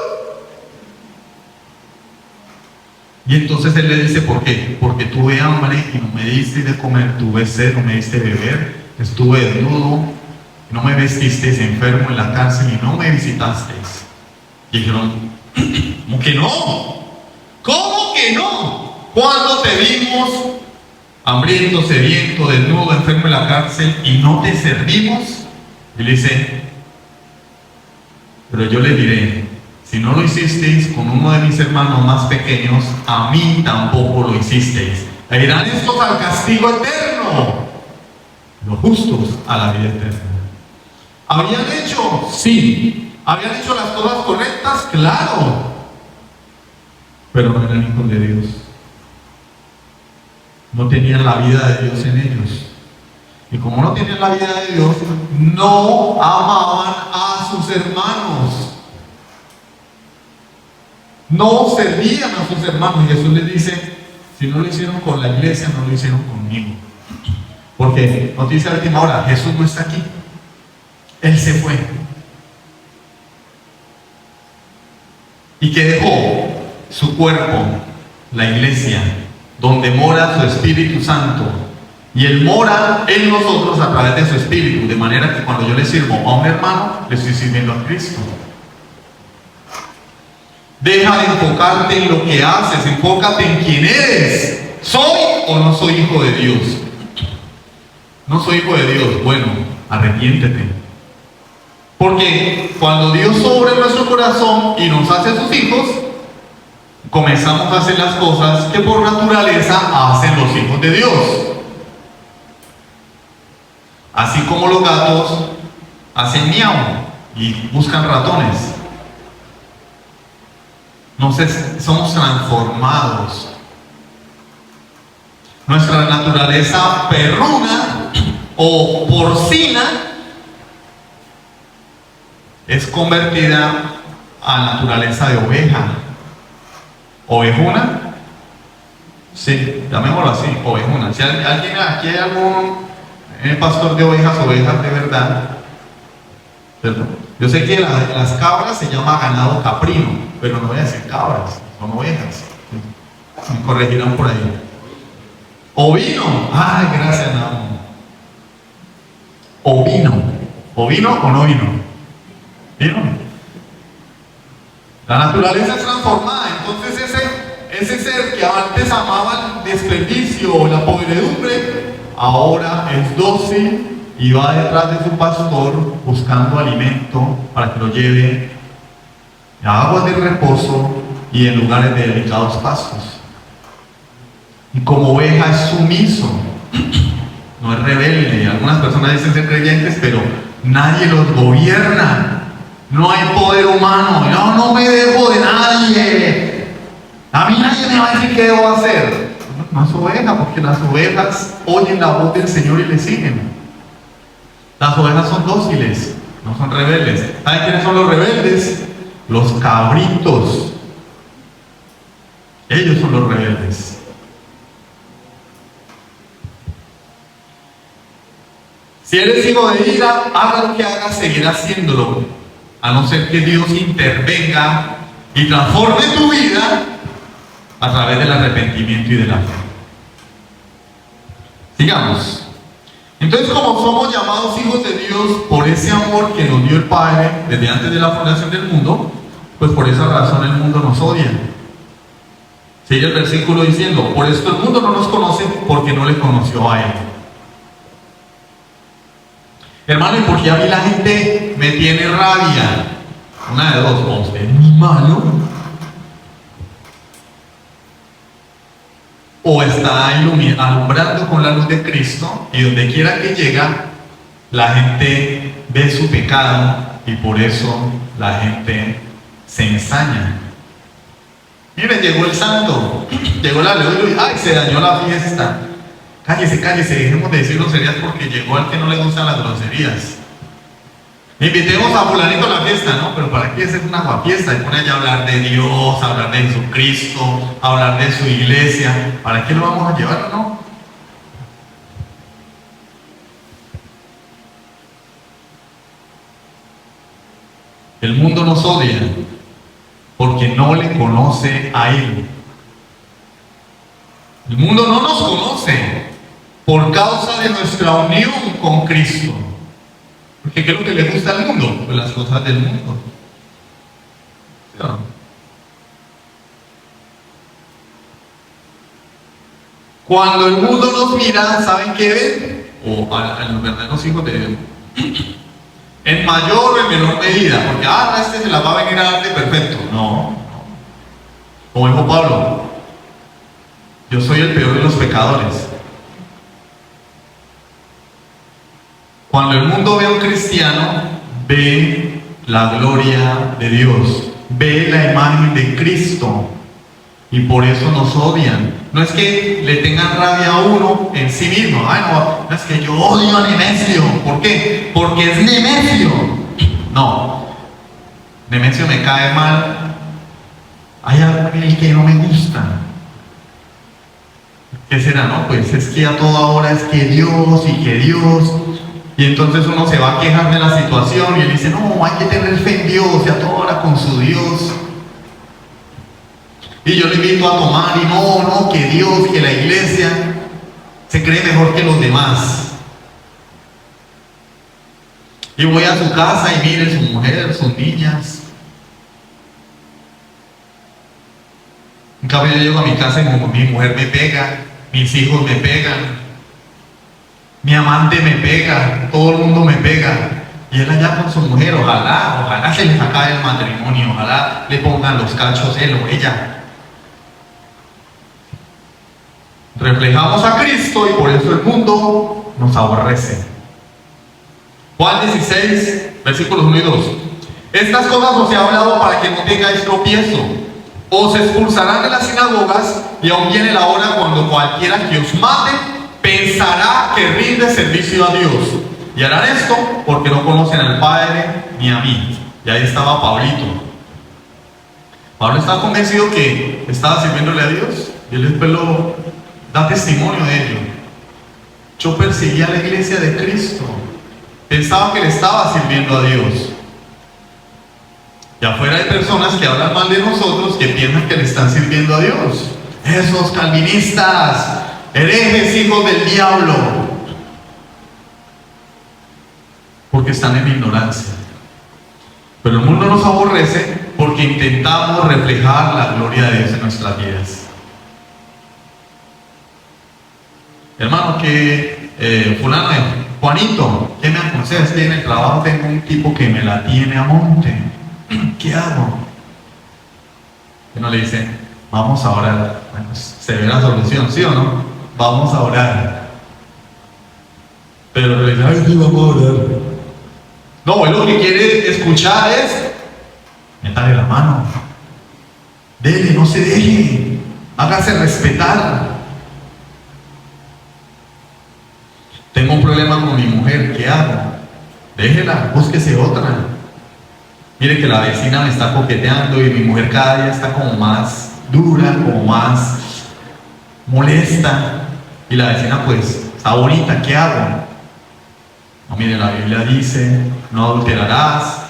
Speaker 2: Y entonces él le dice: ¿por qué? Porque tuve hambre y no me diste de comer, tuve sed, no me diste de beber, estuve desnudo y no me vestisteis, enfermo en la cárcel y no me visitasteis. Y dijeron: ¿cómo que no? ¿Cómo que no? ¿Cuándo te vimos hambriento, sediento, desnudo, enfermo en la cárcel y no te servimos? Y le dice: pero yo le diré, si no lo hicisteis con uno de mis hermanos más pequeños, a mí tampoco lo hicisteis. E irán estos al castigo eterno, los justos a la vida eterna. ¿Habían hecho? Sí. ¿Habían hecho las cosas correctas? Claro. Pero no eran hijos de Dios. No tenían la vida de Dios en ellos. Y como no tenían la vida de Dios, no amaban a sus hermanos. No servían a sus hermanos. Y Jesús les dice: si no lo hicieron con la iglesia, no lo hicieron conmigo. Porque noticia de última hora: Jesús no está aquí. Él se fue. ¿Y qué dejó? Su cuerpo, la iglesia, donde mora su Espíritu Santo. Y Él mora en nosotros a través de su Espíritu, de manera que cuando yo le sirvo a un hermano, le estoy sirviendo a Cristo. Deja de enfocarte en lo que haces, enfócate en quién eres. ¿Soy o no soy hijo de Dios? No soy hijo de Dios. Bueno, arrepiéntete. Porque cuando Dios obra en nuestro corazón y nos hace sus hijos, comenzamos a hacer las cosas que por naturaleza hacen los hijos de Dios. Así como los gatos hacen miau y buscan ratones. Entonces somos transformados. Nuestra naturaleza perruna o porcina es convertida a naturaleza de oveja. Ovejuna, Sí, llamémoslo así, ovejuna. Si alguien aquí hay algún pastor de ovejas de verdad, ¿cierto? Yo sé que las cabras se llama ganado caprino, pero no voy a decir cabras, son ovejas. Me corregirán por ahí. Ovino, ay, gracias, no. Ovino, ovino o no vino. ¿Vino? La naturaleza es transformada, entonces ese ser que antes amaba el desperdicio o la podredumbre, ahora es dócil y va detrás de su pastor buscando alimento para que lo lleve a aguas de reposo y en lugares de delicados pastos. Y como oveja es sumiso, no es rebelde. Algunas personas dicen ser creyentes, pero nadie los gobierna. No hay poder humano. Yo no me dejo de nadie. A mí nadie me va a decir qué debo hacer. No es oveja, porque las ovejas oyen la voz del Señor y le siguen. Las ovejas son dóciles, no son rebeldes. ¿Saben quiénes son los rebeldes? Los cabritos. Ellos son los rebeldes. Si eres hijo de ira, haga lo que hagas, seguirá haciéndolo, a no ser que Dios intervenga y transforme tu vida a través del arrepentimiento y de la fe. Sigamos. Entonces, como somos llamados hijos de Dios por ese amor que nos dio el Padre desde antes de la fundación del mundo, pues por esa razón el mundo nos odia. Sigue el versículo diciendo: por esto el mundo no nos conoce, porque no le conoció a Él. Hermano, ¿y por qué a mí la gente me tiene rabia? Una de dos: o usted es muy malo, o está alumbrando con la luz de Cristo, y donde quiera que llega, la gente ve su pecado y por eso la gente se ensaña. Mire, llegó el santo, llegó la aleluya, ay, se dañó la fiesta. Cállese, cállese, dejemos de decir groserías porque llegó al que no le gustan las groserías. Invitemos a fulanito a la fiesta, ¿no? Pero ¿para qué hacer una guapiesta? Y pone allá a hablar de Dios, a hablar de Jesucristo, a hablar de su iglesia. ¿Para qué lo vamos a llevar o no? El mundo nos odia porque no le conoce a Él. El mundo no nos conoce por causa de nuestra unión con Cristo. Porque ¿qué es lo que le gusta al mundo? Pues las cosas del mundo. ¿Sí? Cuando el mundo nos mira, ¿saben qué ven? O a los verdaderos hijos de Dios. En mayor o en menor medida. Porque, este se la va a venir a dar de perfecto. No. Como dijo Pablo, yo soy el peor de los pecadores. Cuando el mundo ve a un cristiano, ve la gloria de Dios, ve la imagen de Cristo, y por eso nos odian. No es que le tengan rabia a uno en sí mismo. No es que yo odio a Nemesio. ¿Por qué? Porque es Nemesio. No, Nemesio me cae mal. Hay algo en el que no me gusta. ¿Qué será? No, pues es que a toda hora es que Dios y que Dios. Y entonces uno se va a quejar de la situación y él dice: no, hay que tener fe en Dios y a toda hora con su Dios. Y yo le invito a tomar y no, que Dios, que la iglesia se cree mejor que los demás. Y voy a su casa y mire su mujer, sus niñas. En cambio yo llego a mi casa y mi mujer me pega, mis hijos me pegan, mi amante me pega, todo el mundo me pega. Y él allá con su mujer, ojalá se les acabe el matrimonio, ojalá le pongan los cachos él o ella. Reflejamos a Cristo y por eso el mundo nos aborrece. Juan 16, versículos 1 y 2. Estas cosas os he hablado para que no tengáis tropiezo. Os expulsarán de las sinagogas y aún viene la hora cuando cualquiera que os mate pensará que rinde servicio a Dios. Y harán esto porque no conocen al Padre ni a mí. Y ahí estaba Pablito. Pablo estaba convencido que estaba sirviéndole a Dios. Y él después da testimonio de ello. Yo perseguía a la iglesia de Cristo. Pensaba que le estaba sirviendo a Dios. Y afuera hay personas que hablan mal de nosotros, que piensan que le están sirviendo a Dios. Esos calvinistas, herejes, hijos del diablo. Porque están en ignorancia. Pero el mundo nos aborrece porque intentamos reflejar la gloria de Dios en nuestras vidas. Hermano, que fulano, Juanito, ¿qué me aconsejas? Que en el trabajo tengo un tipo que me la tiene a monte. ¿Qué hago? Y uno le dice, vamos a orar. Bueno, se ve la solución, ¿sí o no? Vamos a orar. Pero le dice, ay, sí, vamos a orar. No, él lo que quiere escuchar es, métale la mano. Dele, no se deje. Hágase respetar. Tengo un problema con mi mujer, ¿qué hago? Déjela, búsquese otra. Mire que la vecina me está coqueteando y mi mujer cada día está como más dura, como más molesta. Y la vecina pues está bonita, ¿qué hago? No, mire, la Biblia dice, no adulterarás.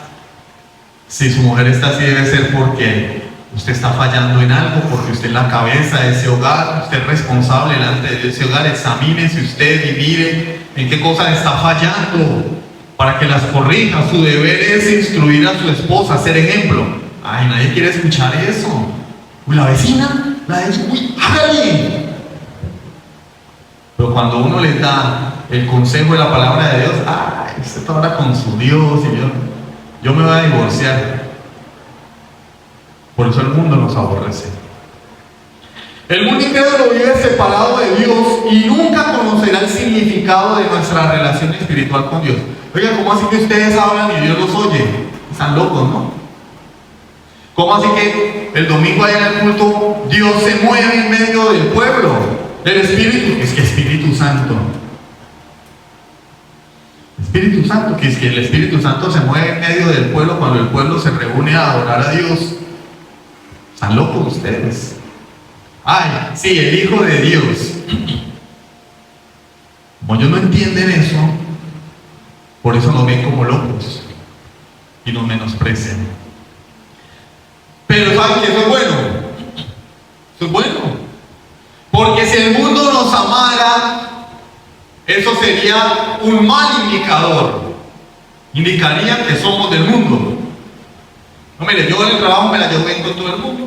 Speaker 2: Si su mujer está así debe ser porque usted está fallando en algo, porque usted es la cabeza de ese hogar, usted es responsable delante de ese hogar. Examínese usted y mire en qué cosas está fallando para que las corrija. Su deber es instruir a su esposa, ser ejemplo. Ay, nadie quiere escuchar eso. Uy, la vecina, uy, hágale. Pero cuando uno les da el consejo de la palabra de Dios, ay, usted está ahora con su Dios y yo me voy a divorciar. Por eso el mundo nos aborrece. El mundo incrédulo vive separado de Dios y nunca conocerá el significado de nuestra relación espiritual con Dios. Oiga, ¿cómo así que ustedes hablan y Dios los oye? Están locos, ¿no? ¿Cómo así que el domingo allá en el culto Dios se mueve en medio del pueblo? El Espíritu, es que Espíritu Santo. Espíritu Santo, que es que el Espíritu Santo se mueve en medio del pueblo cuando el pueblo se reúne a adorar a Dios. Están locos ustedes. Ay, sí, el Hijo de Dios. Como ellos no entienden eso, por eso nos ven como locos y nos menosprecian. Pero ¿saben que eso es bueno? Eso es bueno. Porque si el mundo nos amara, eso sería un mal indicador. Indicaría que somos del mundo. No, mire, yo en el trabajo me la llevo bien con todo el mundo.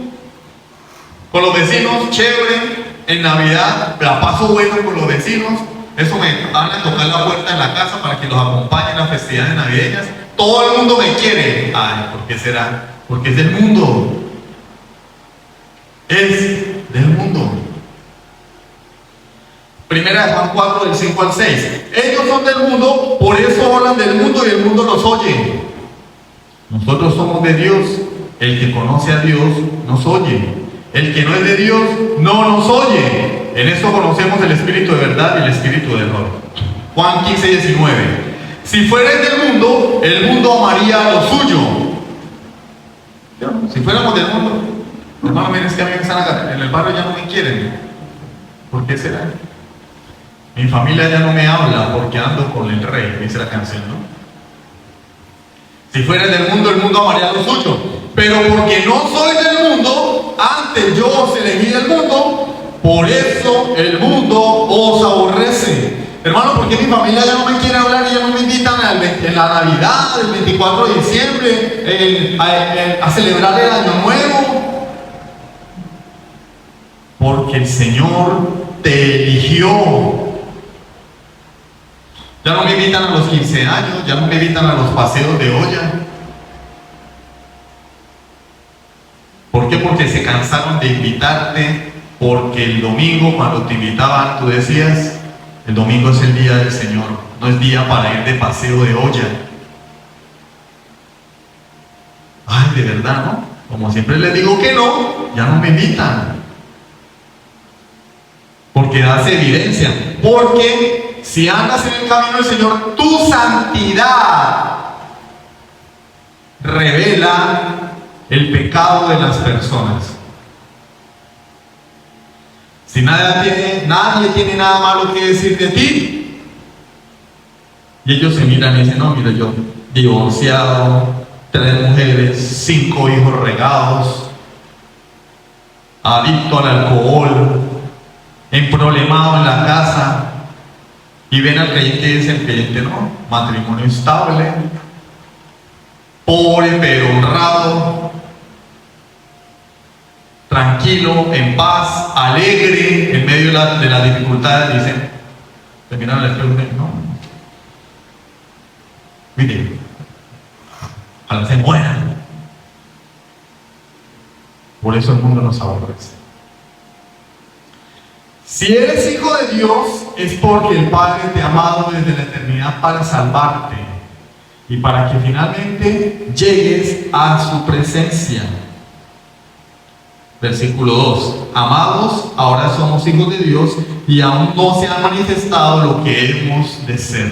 Speaker 2: Con los vecinos, chévere. En Navidad la paso bueno con los vecinos. Eso me van a tocar la puerta en la casa para que los acompañe en las festividades navideñas. Todo el mundo me quiere. Ay, ¿por qué será? Porque es del mundo. Es del mundo. Primera de Juan 4, del 5 al 6. Ellos son del mundo, por eso hablan del mundo y el mundo los oye. Nosotros somos de Dios. El que conoce a Dios nos oye. El que no es de Dios no nos oye. En esto conocemos el espíritu de verdad y el espíritu de error. Juan 15, 19. Si fuerais del mundo, el mundo amaría lo suyo. Si fuéramos del mundo, hermano, miren, es que a mí me están en el barrio ya no me quieren. ¿Por qué será? Mi familia ya no me habla porque ando con el rey, dice la canción, ¿no? Si fuerais del mundo, el mundo amaría lo suyo. Pero porque no soy del mundo, antes yo os elegí del mundo, por eso el mundo os aborrece. Hermano, ¿por qué mi familia ya no me quiere hablar y ya no me invitan en la Navidad, el 24 de diciembre, a celebrar el Año Nuevo? Porque el Señor te eligió. Ya no me invitan a los 15 años, ya no me invitan a los paseos de olla. ¿Por qué? Porque se cansaron de invitarte, porque el domingo cuando te invitaban tú decías, el domingo es el día del Señor, no es día para ir de paseo de olla. Ay, de verdad, ¿no? Como siempre les digo que no, ya no me invitan. Porque das evidencia, porque si andas en el camino del Señor, tu santidad revela el pecado de las personas. Si nadie tiene nada malo que decir de ti. Y ellos se miran y dicen, no, mira, yo divorciado, 3 mujeres, 5 hijos regados, adicto al alcohol, emproblemado en la casa. Y ven al creyente y dicen, el creyente no, matrimonio estable, pobre pero honrado, tranquilo, en paz, alegre, en medio de las dificultades. Dicen, terminan el espejo y dicen, no, mire, ojalá se mueran. Por eso el mundo nos aborrece. Si eres hijo de Dios, es porque el Padre te ha amado desde la eternidad para salvarte y para que finalmente llegues a su presencia. Versículo 2. Amados, ahora somos hijos de Dios y aún no se ha manifestado lo que hemos de ser.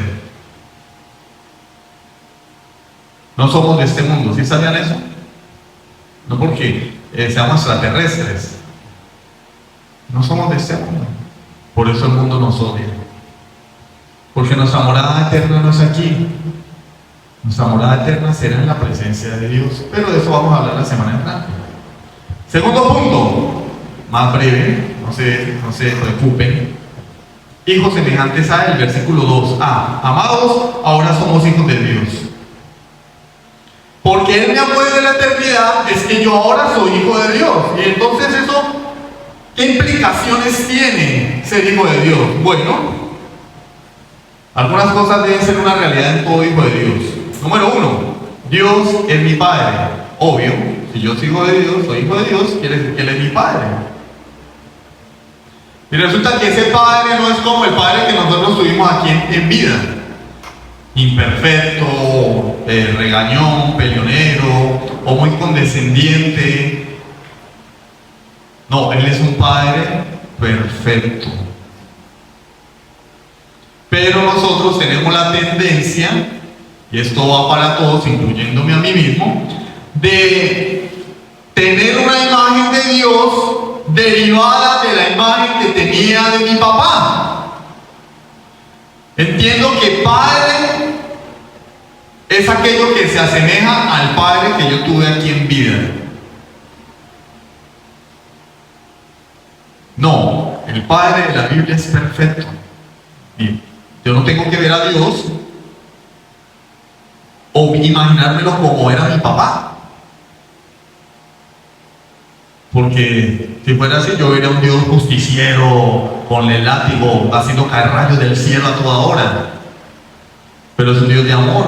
Speaker 2: No somos de este mundo, ¿sí sabían eso? No porque seamos extraterrestres. No somos de este mundo. Por eso el mundo nos odia. Porque nuestra morada eterna no es aquí. Nuestra morada eterna será en la presencia de Dios. Pero de eso vamos a hablar la semana entrante. Segundo punto, más breve, no se preocupen. Hijos semejantes a él, versículo 2. Amados, ahora somos hijos de Dios. Porque Él me amó desde la eternidad, es que yo ahora soy hijo de Dios. Y entonces eso, ¿qué implicaciones tiene ser hijo de Dios? Bueno, algunas cosas deben ser una realidad en todo hijo de Dios. Número 1, Dios es mi Padre. Obvio, si yo soy hijo de Dios, soy hijo de Dios, quiere decir que Él es mi Padre. Y resulta que ese Padre no es como el Padre que nosotros tuvimos aquí en vida. Imperfecto, regañón, peleonero, o muy condescendiente. No, Él es un Padre perfecto. Pero nosotros tenemos la tendencia, y esto va para todos, incluyéndome a mí mismo, de tener una imagen de Dios derivada de la imagen que tenía de mi papá. Entiendo que Padre es aquello que se asemeja al Padre que yo tuve aquí en vida. No, el Padre de la Biblia es perfecto. Y yo no tengo que ver a Dios o imaginármelo como era mi papá. Porque si fuera así, yo vería un Dios justiciero con el látigo haciendo caer rayos del cielo a toda hora. Pero es un Dios de amor.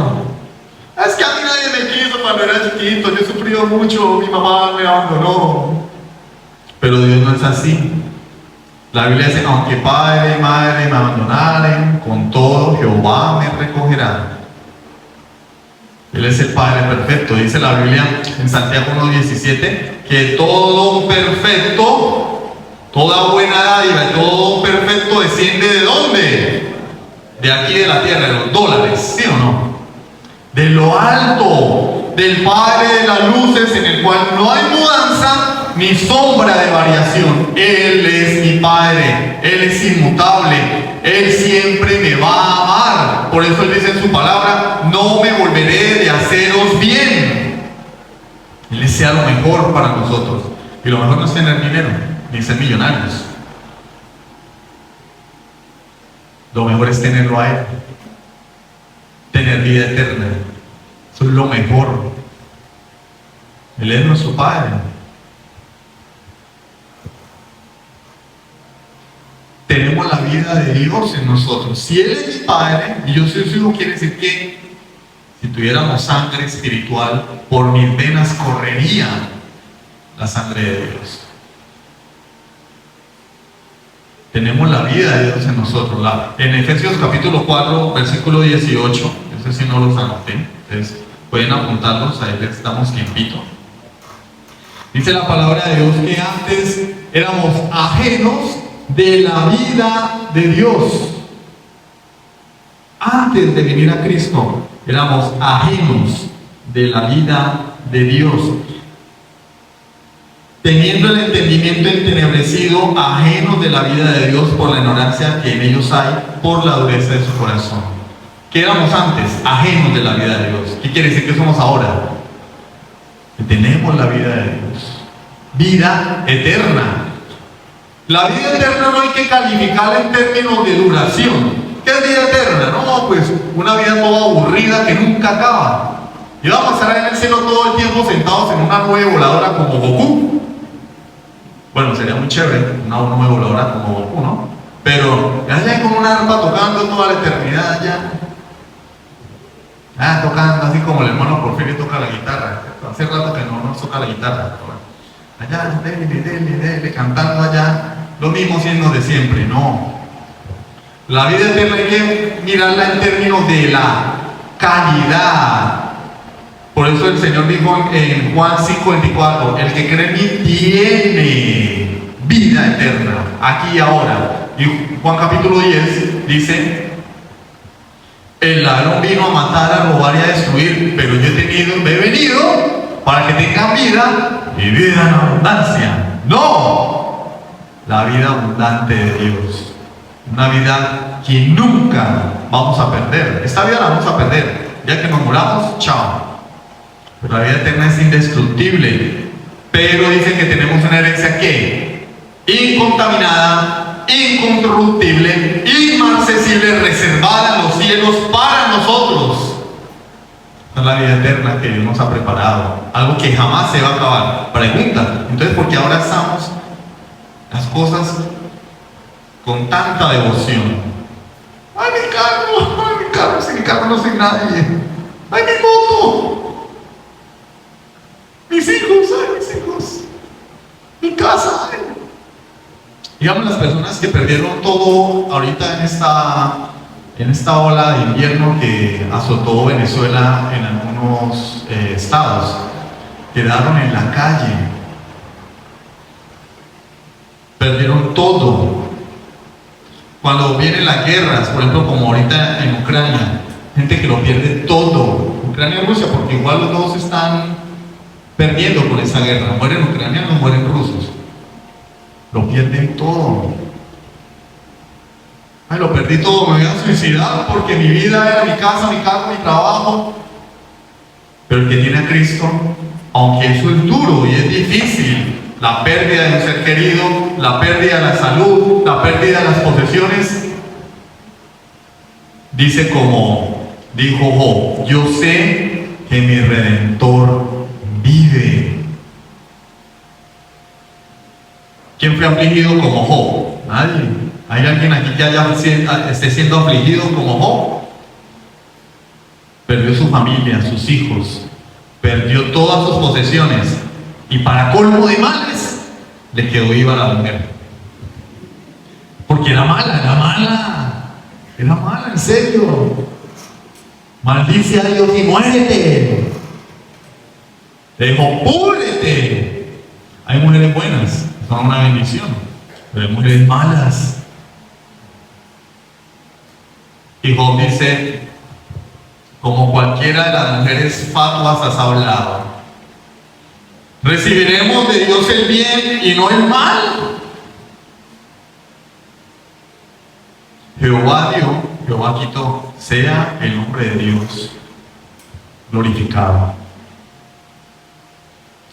Speaker 2: Es que a mí nadie me quiso cuando era chiquito, yo he sufrido mucho, mi mamá me abandonó. Pero Dios no es así. La Biblia dice, aunque padre y madre me abandonaren, con todo Jehová me recogerá. Él es el Padre perfecto. Dice la Biblia en Santiago 1:17 que todo perfecto, toda buena dádiva y todo perfecto desciende ¿de dónde? De aquí, de la tierra, de los dólares, ¿sí o no? De lo alto, del Padre de las luces, en el cual no hay mudanza ni sombra de variación. Él es mi Padre, Él es inmutable, Él siempre me va a amar. Por eso Él dice en su palabra, no me volveré de haceros bien. Él desea lo mejor para nosotros. Y lo mejor no es tener dinero, ni ser millonarios. Lo mejor es tenerlo a Él. Tener vida eterna. Eso es lo mejor. Él es nuestro Padre. Tenemos la vida de Dios en nosotros. Si Él es mi Padre y yo soy su hijo, quiere decir que si tuviéramos sangre espiritual, por mis venas correría la sangre de Dios. Tenemos la vida de Dios en nosotros. En Efesios capítulo 4, versículo 18, ese sí no los anoté, entonces pueden apuntarlos, ahí les damos tiempito. Dice la palabra de Dios que antes éramos ajenos de la vida de Dios. Antes de venir a Cristo, éramos ajenos de la vida de Dios. teniendo el entendimiento entenebrecido, ajenos de la vida de Dios por la ignorancia que en ellos hay, por la dureza de su corazón. ¿Qué éramos antes? Ajenos de la vida de Dios. ¿Qué quiere decir que somos ahora? Que tenemos la vida de Dios. Vida eterna. La vida eterna no hay que calificarla en términos de duración. ¿Qué es vida eterna? No, pues una vida toda aburrida que nunca acaba. Y vamos a estar en el cielo todo el tiempo sentados en una nube voladora como Goku. Bueno, sería muy chévere una nube voladora como Goku, ¿no? Pero allá con una arpa tocando toda la eternidad allá. Tocando así como el hermano Porfirio toca la guitarra. Hace rato que no nos toca la guitarra. Allá, dele, cantando allá. Los mismos himnos de siempre, no. La vida eterna hay que mirarla en términos de la calidad. Por eso el Señor dijo en Juan 5:24, el que cree en mí tiene vida eterna, aquí y ahora. Y Juan capítulo 10 dice, el ladrón vino a matar, a robar y a destruir, pero yo he venido para que tengan vida y vida en abundancia. No, la vida abundante de Dios, una vida que nunca vamos a perder. Esta vida la vamos a perder, ya que nos muramos, chao. Pero la vida eterna es indestructible. Pero dice que tenemos una herencia que incontaminada, incorruptible, inmarcesible, reservada en los cielos para nosotros. Esta es la vida eterna que Dios nos ha preparado, algo que jamás se va a acabar. Pregunta, entonces, ¿por qué ahora estamos las cosas con tanta devoción? ¡Ay, mi carro! Si mi carro no soy nadie. ¡Ay, mi moto! Mis hijos, mi casa. Digamos, las personas que perdieron todo ahorita en esta ola de invierno que azotó Venezuela en algunos estados, quedaron en la calle, perdieron todo. Cuando vienen las guerras, por ejemplo, como ahorita en Ucrania, gente que lo pierde todo, Ucrania y Rusia, porque igual los dos están perdiendo con esa guerra. Mueren ucranianos, mueren rusos. Lo pierden todo. Ay, lo perdí todo, me voy a suicidar porque mi vida era mi casa, mi carro, mi trabajo. Pero el que tiene a Cristo, aunque eso es duro y es difícil, la pérdida de un ser querido, la pérdida de la salud, la pérdida de las posesiones, dice como dijo Job, yo sé que mi Redentor vive. ¿Quién fue afligido como Job? Nadie. ¿Hay alguien aquí que esté siendo afligido como Job? Perdió su familia, sus hijos, perdió todas sus posesiones y para colmo de males le quedó viva la mujer. Porque era mala, en serio. Maldice a Dios y muérete. Le dijo, púdrete. Hay mujeres buenas, son una bendición, pero hay mujeres malas. Y Job dice, como cualquiera de las mujeres fatuas has hablado. Recibiremos de Dios el bien y no el mal. Jehová dio, Jehová quitó, sea el nombre de Dios glorificado.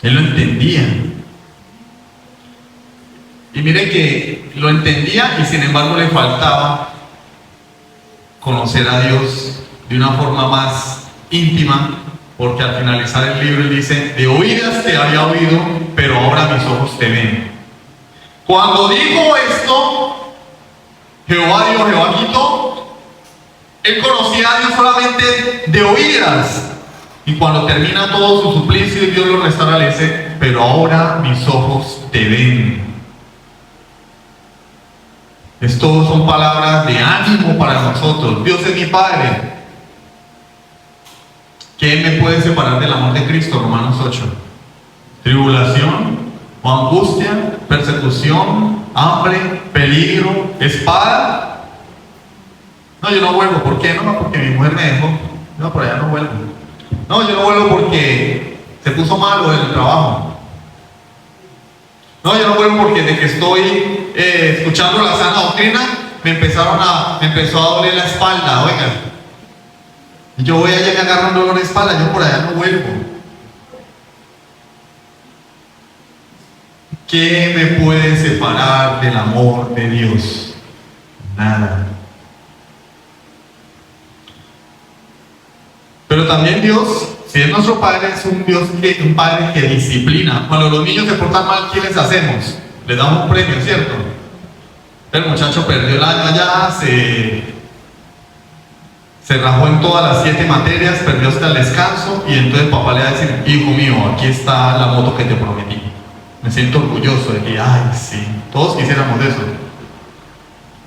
Speaker 2: Él lo entendía. Y mire que lo entendía y sin embargo le faltaba conocer a Dios de una forma más íntima, porque al finalizar el libro él dice, de oídas te había oído, pero ahora mis ojos te ven. Cuando dijo esto, Jehová dio, Jehová quitó, él conocía a Dios solamente de oídas. Y cuando termina todo su suplicio y Dios lo restaura, le dice, pero ahora mis ojos te ven. Esto son palabras de ánimo para nosotros. Dios es mi Padre. ¿Qué me puede separar del amor de Cristo? Romanos 8. Tribulación, o angustia, persecución, hambre, peligro, espada. No, yo no vuelvo. ¿Por qué? No, porque mi mujer me dejó. No, por allá no vuelvo. No, yo no vuelvo porque se puso malo en el trabajo. No, yo no vuelvo porque de que estoy escuchando la sana doctrina, me empezó a doler la espalda, oiga. Y yo voy allá y me agarro un dolor de espalda, yo por allá no vuelvo. ¿Qué me puede separar del amor de Dios? Nada. Pero también Dios, si es nuestro Padre, es un Padre que disciplina. Cuando los niños se portan mal, ¿qué les hacemos? Les damos un premio, ¿cierto? El muchacho perdió el año allá, se rajó en todas las 7 materias, perdió hasta el descanso, y entonces el papá le va a decir: hijo mío, aquí está la moto que te prometí. Me siento orgulloso de que, ay, sí, todos quisiéramos eso.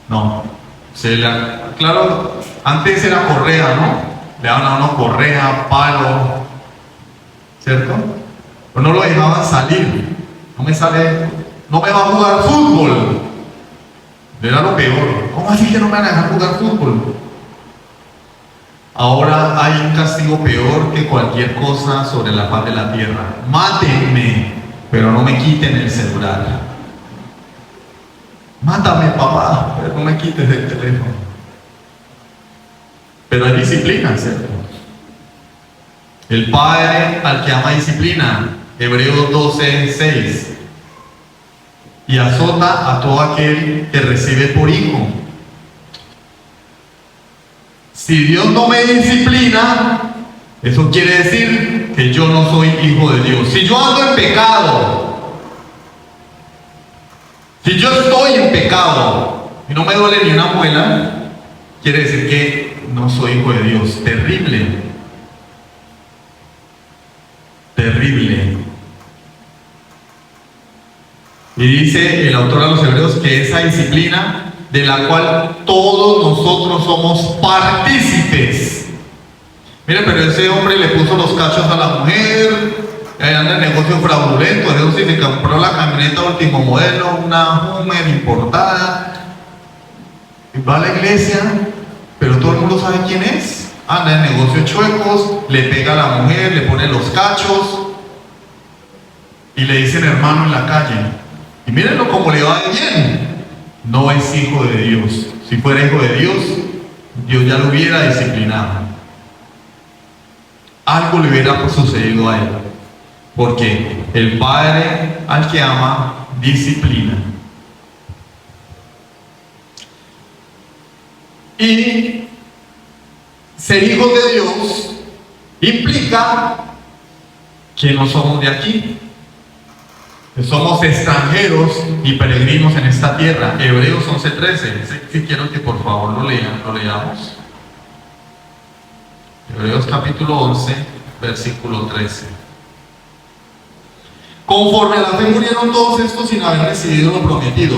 Speaker 2: No, claro, antes era correa, ¿no? Le daban a uno correa, palo, ¿cierto? Pero no lo dejaban salir. No me va a jugar fútbol. Era lo peor. ¿Cómo así que no me van a dejar jugar fútbol? Ahora hay un castigo peor que cualquier cosa sobre la faz de la tierra. Mátenme, pero no me quiten el celular. Mátame, papá, pero no me quites el teléfono. Pero hay disciplina, ¿cierto? El Padre al que ama disciplina, Hebreos 12:6, y azota a todo aquel que recibe por hijo. Si Dios no me disciplina, eso quiere decir que yo no soy hijo de Dios. Si yo ando en pecado, si yo estoy en pecado y no me duele ni una muela, quiere decir que no soy hijo de Dios. Terrible. Terrible. Y dice el autor a los Hebreos que esa disciplina de la cual todos nosotros somos partícipes. Miren, pero ese hombre le puso los cachos a la mujer, anda en negocio fraudulento, eso sí, se compró la camioneta último modelo, una Hummer importada, y va a la iglesia, pero todo el mundo sabe quién es. Anda en negocios chuecos, le pega a la mujer, le pone los cachos y le dicen hermano en la calle. Y mírenlo como le va de bien. No es hijo de Dios. Si fuera hijo de Dios, Dios ya lo hubiera disciplinado. Algo le hubiera sucedido a él. Porque el Padre al que ama, disciplina. Y ser hijos de Dios implica que no somos de aquí, que somos extranjeros y peregrinos en esta tierra. Hebreos 11:13. Si quiero que por favor lo leamos. Hebreos capítulo 11, versículo 13. Conforme a la fe murieron todos estos sin haber recibido lo prometido,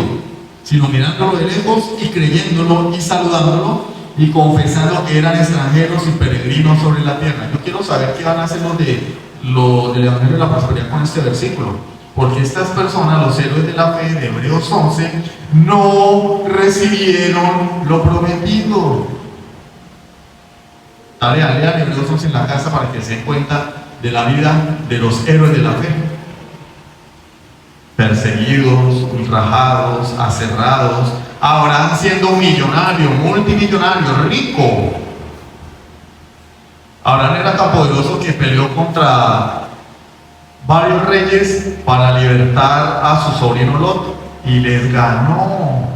Speaker 2: sino mirándolo de lejos y creyéndolo y saludándolo y confesando que eran extranjeros y peregrinos sobre la tierra. Yo quiero saber qué van a hacer los del Evangelio de la Prosperidad con este versículo, porque estas personas, los héroes de la fe de Hebreos 11, no recibieron lo prometido. Lean Hebreos 11 en la casa para que se den cuenta de la vida de los héroes de la fe. Perseguidos, ultrajados, aserrados, Abraham siendo millonario, multimillonario, rico. Abraham era tan poderoso que peleó contra varios reyes para libertar a su sobrino Lot y les ganó.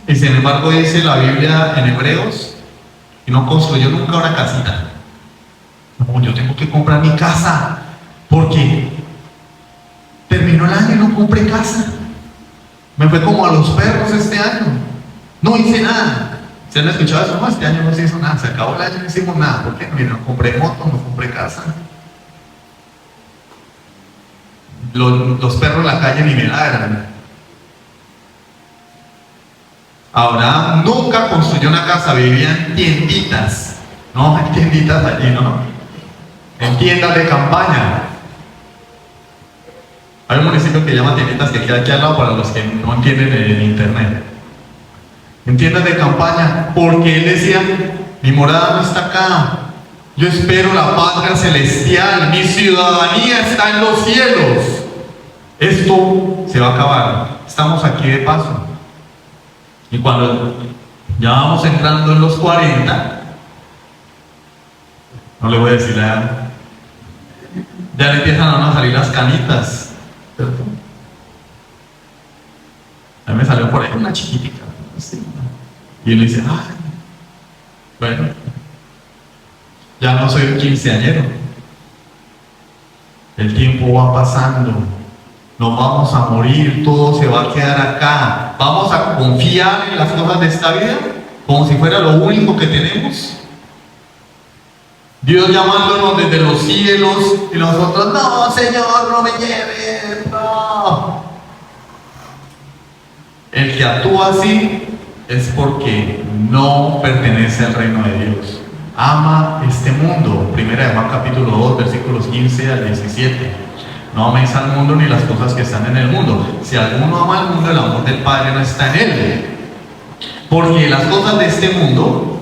Speaker 2: Y sin embargo dice la Biblia en Hebreos que no construyó nunca una casita. No, yo tengo que comprar mi casa porque terminó el año y no compré casa. Me fue como a los perros este año. No hice nada. ¿Se han escuchado eso? No, este año no se hizo nada. Se acabó el año y no hicimos nada. ¿Por qué? Mira, no compré moto, no compré casa. Los perros en la calle ni me ladran. Abraham nunca construyó una casa, vivía en tienditas. No, en tienditas allí, no. En tiendas de campaña. Hay un municipio que llama tienditas que queda aquí al lado para los que no entienden el internet. En tiendas de campaña, porque él decía, mi morada no está acá, Yo espero la patria celestial, mi ciudadanía está en los cielos. Esto se va a acabar. Estamos aquí de paso. Y cuando ya vamos entrando en los 40, no le voy a decir la edad, ya le empiezan a salir las canitas, ¿cierto? A mí me salió por ahí una chiquitica, así, y él dice, ay, bueno, ya no soy un quinceañero. El tiempo va pasando, nos vamos a morir, todo se va a quedar acá. Vamos a confiar en las cosas de esta vida como si fuera lo único que tenemos. Dios llamándonos desde los cielos y nosotros, no, Señor, no me lleves, no. El que actúa así es porque no pertenece al reino de Dios. Ama este mundo. Primera de Juan capítulo 2, versículos 15 al 17. No améis al mundo ni las cosas que están en el mundo. Si alguno ama al mundo, el amor del Padre no está en él. Porque las cosas de este mundo,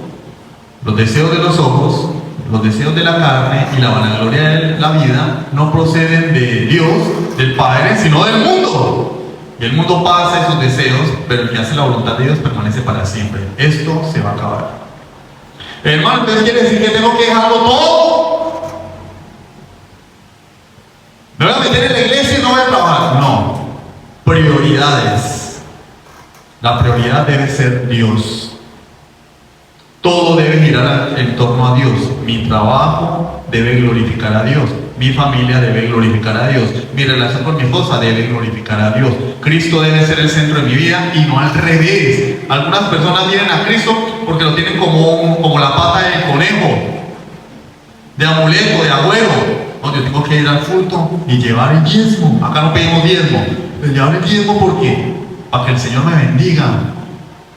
Speaker 2: los deseos de los ojos, los deseos de la carne y la vanagloria de la vida, no proceden de Dios, del Padre, sino del mundo. Y el mundo pasa esos deseos, pero el que hace la voluntad de Dios permanece para siempre. Esto se va a acabar. Hermano, entonces quiere decir que tengo que dejarlo todo. ¿Me voy a meter en la iglesia y no voy a trabajar? No. Prioridades. La prioridad debe ser Dios. Todo debe girar en torno a Dios. Mi trabajo debe glorificar a Dios. Mi familia debe glorificar a Dios. Mi relación con mi esposa debe glorificar a Dios. Cristo debe ser el centro de mi vida y no al revés. Algunas personas vienen a Cristo porque lo tienen como la pata del conejo, de amuleto, de agüero. No, yo tengo que ir al culto y llevar el diezmo. Acá no pedimos diezmo, pero llevar el diezmo porque para que el Señor me bendiga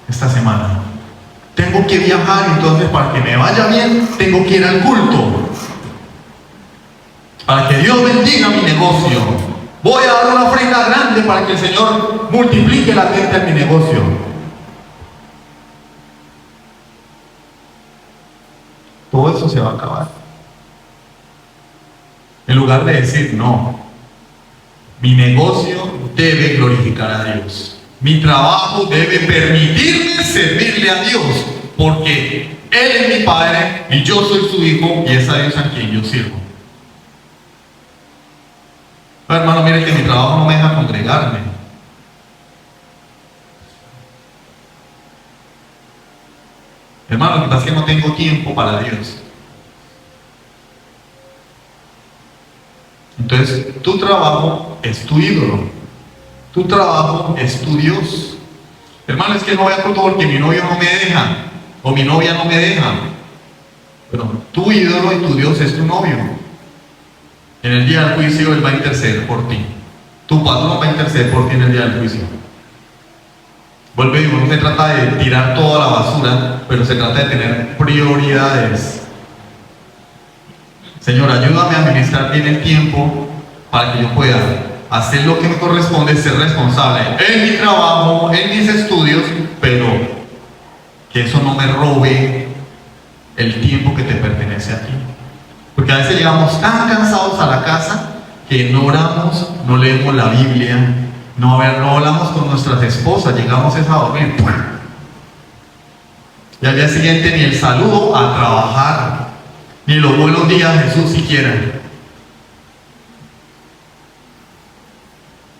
Speaker 2: esta semana. Tengo que viajar, entonces para que me vaya bien tengo que ir al culto. Para que Dios bendiga mi negocio. Voy a dar una ofrenda grande para que el Señor multiplique la gente en mi negocio. Todo eso se va a acabar. En lugar de decir, no, mi negocio debe glorificar a Dios. Mi trabajo debe permitirme servirle a Dios, porque Él es mi Padre y yo soy su Hijo y es a Dios a quien yo sirvo. Pero, hermano, mire que mi trabajo no me deja congregarme. Hermano, lo que pasa es que no tengo tiempo para Dios. Entonces, tu trabajo es tu ídolo. Tu trabajo es tu Dios. Hermano, es que no voy a culto porque mi novio no me deja, o mi novia no me deja. Pero tu ídolo y tu Dios es tu novio. En el día del juicio Él va a interceder por ti. Tu patrón va a interceder por ti en el día del juicio. Vuelve y digo, no se trata de tirar toda la basura, pero se trata de tener prioridades. Señor, ayúdame a administrar bien el tiempo para que yo pueda hacer lo que me corresponde, ser responsable en mi trabajo, en mis estudios, pero que eso no me robe el tiempo que te pertenece a ti. Porque a veces llegamos tan cansados a la casa que no oramos, no leemos la Biblia, no hablamos con nuestras esposas, llegamos a dormir. Y al día siguiente ni el saludo a trabajar, ni los buenos días Jesús siquiera.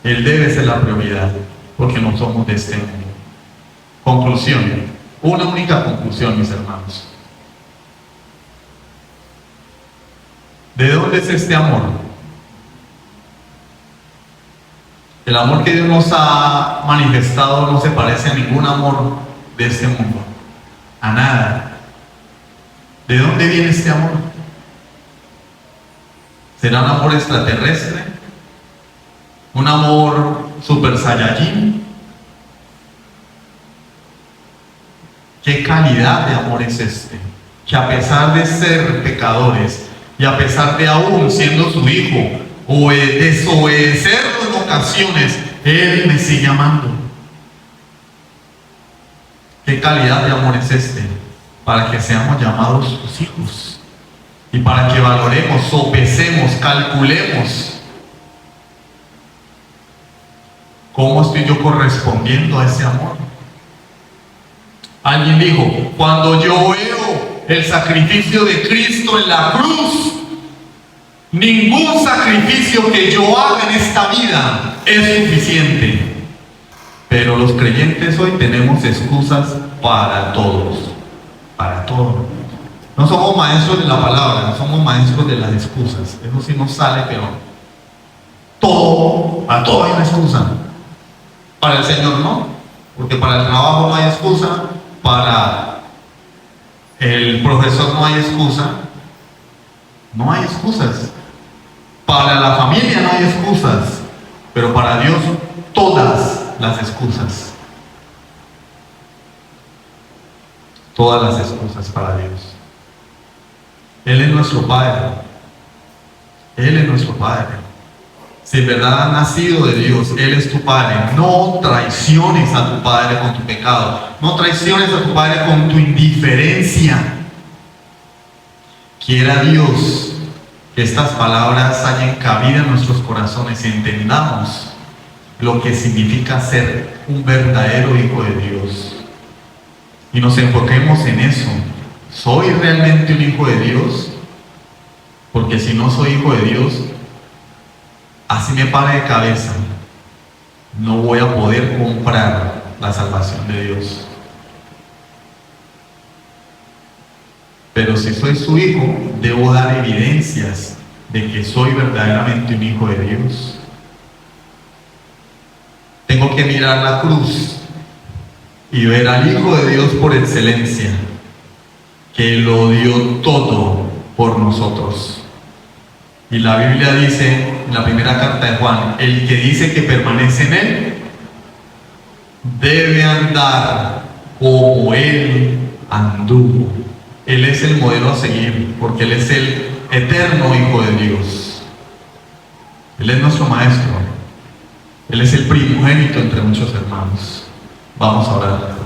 Speaker 2: Él debe ser la prioridad, porque no somos de este mundo. Conclusión, una única conclusión, mis hermanos. ¿De dónde es este amor? El amor que Dios nos ha manifestado no se parece a ningún amor de este mundo, a nada. ¿De dónde viene este amor? ¿Será un amor extraterrestre? ¿Un amor super saiyajin? ¿Qué calidad de amor es este? Que a pesar de ser pecadores y a pesar de aún siendo su hijo o desobedecerlo en ocasiones, Él me sigue amando. ¿Qué calidad de amor es este? Para que seamos llamados sus hijos. y para que valoremos, sopesemos, calculemos cómo estoy yo correspondiendo a ese amor. Alguien dijo, cuando yo veo el sacrificio de Cristo en la cruz, ningún sacrificio que yo haga en esta vida es suficiente. Pero los creyentes hoy tenemos excusas para todos, para todo. No somos maestros de la palabra, no somos maestros de las excusas. Eso sí nos sale, pero a todo hay una excusa. Para el Señor no, porque para el trabajo no hay excusa, para el profesor no hay excusa, no hay excusas. Para la familia no hay excusas, pero para Dios todas las excusas. Todas las excusas para Dios. Él es nuestro Padre. Él es nuestro Padre. Si en verdad has nacido de Dios, Él es tu Padre. No traiciones a tu Padre con tu pecado. No traiciones a tu Padre con tu indiferencia. Quiera Dios que estas palabras hayan cabida en nuestros corazones y entendamos lo que significa ser un verdadero hijo de Dios. Y nos enfoquemos en eso. ¿Soy realmente un hijo de Dios? Porque si no soy hijo de Dios, así me pare de cabeza, no voy a poder comprar la salvación de Dios. Pero si soy su hijo, debo dar evidencias de que soy verdaderamente un hijo de Dios. Tengo que mirar la cruz y ver al Hijo de Dios por excelencia, que lo dio todo por nosotros. Y la Biblia dice, en la primera carta de Juan, el que dice que permanece en Él, debe andar como Él anduvo. Él es el modelo a seguir, porque Él es el eterno Hijo de Dios. Él es nuestro Maestro. Él es el primogénito entre muchos hermanos. Vamos a orar.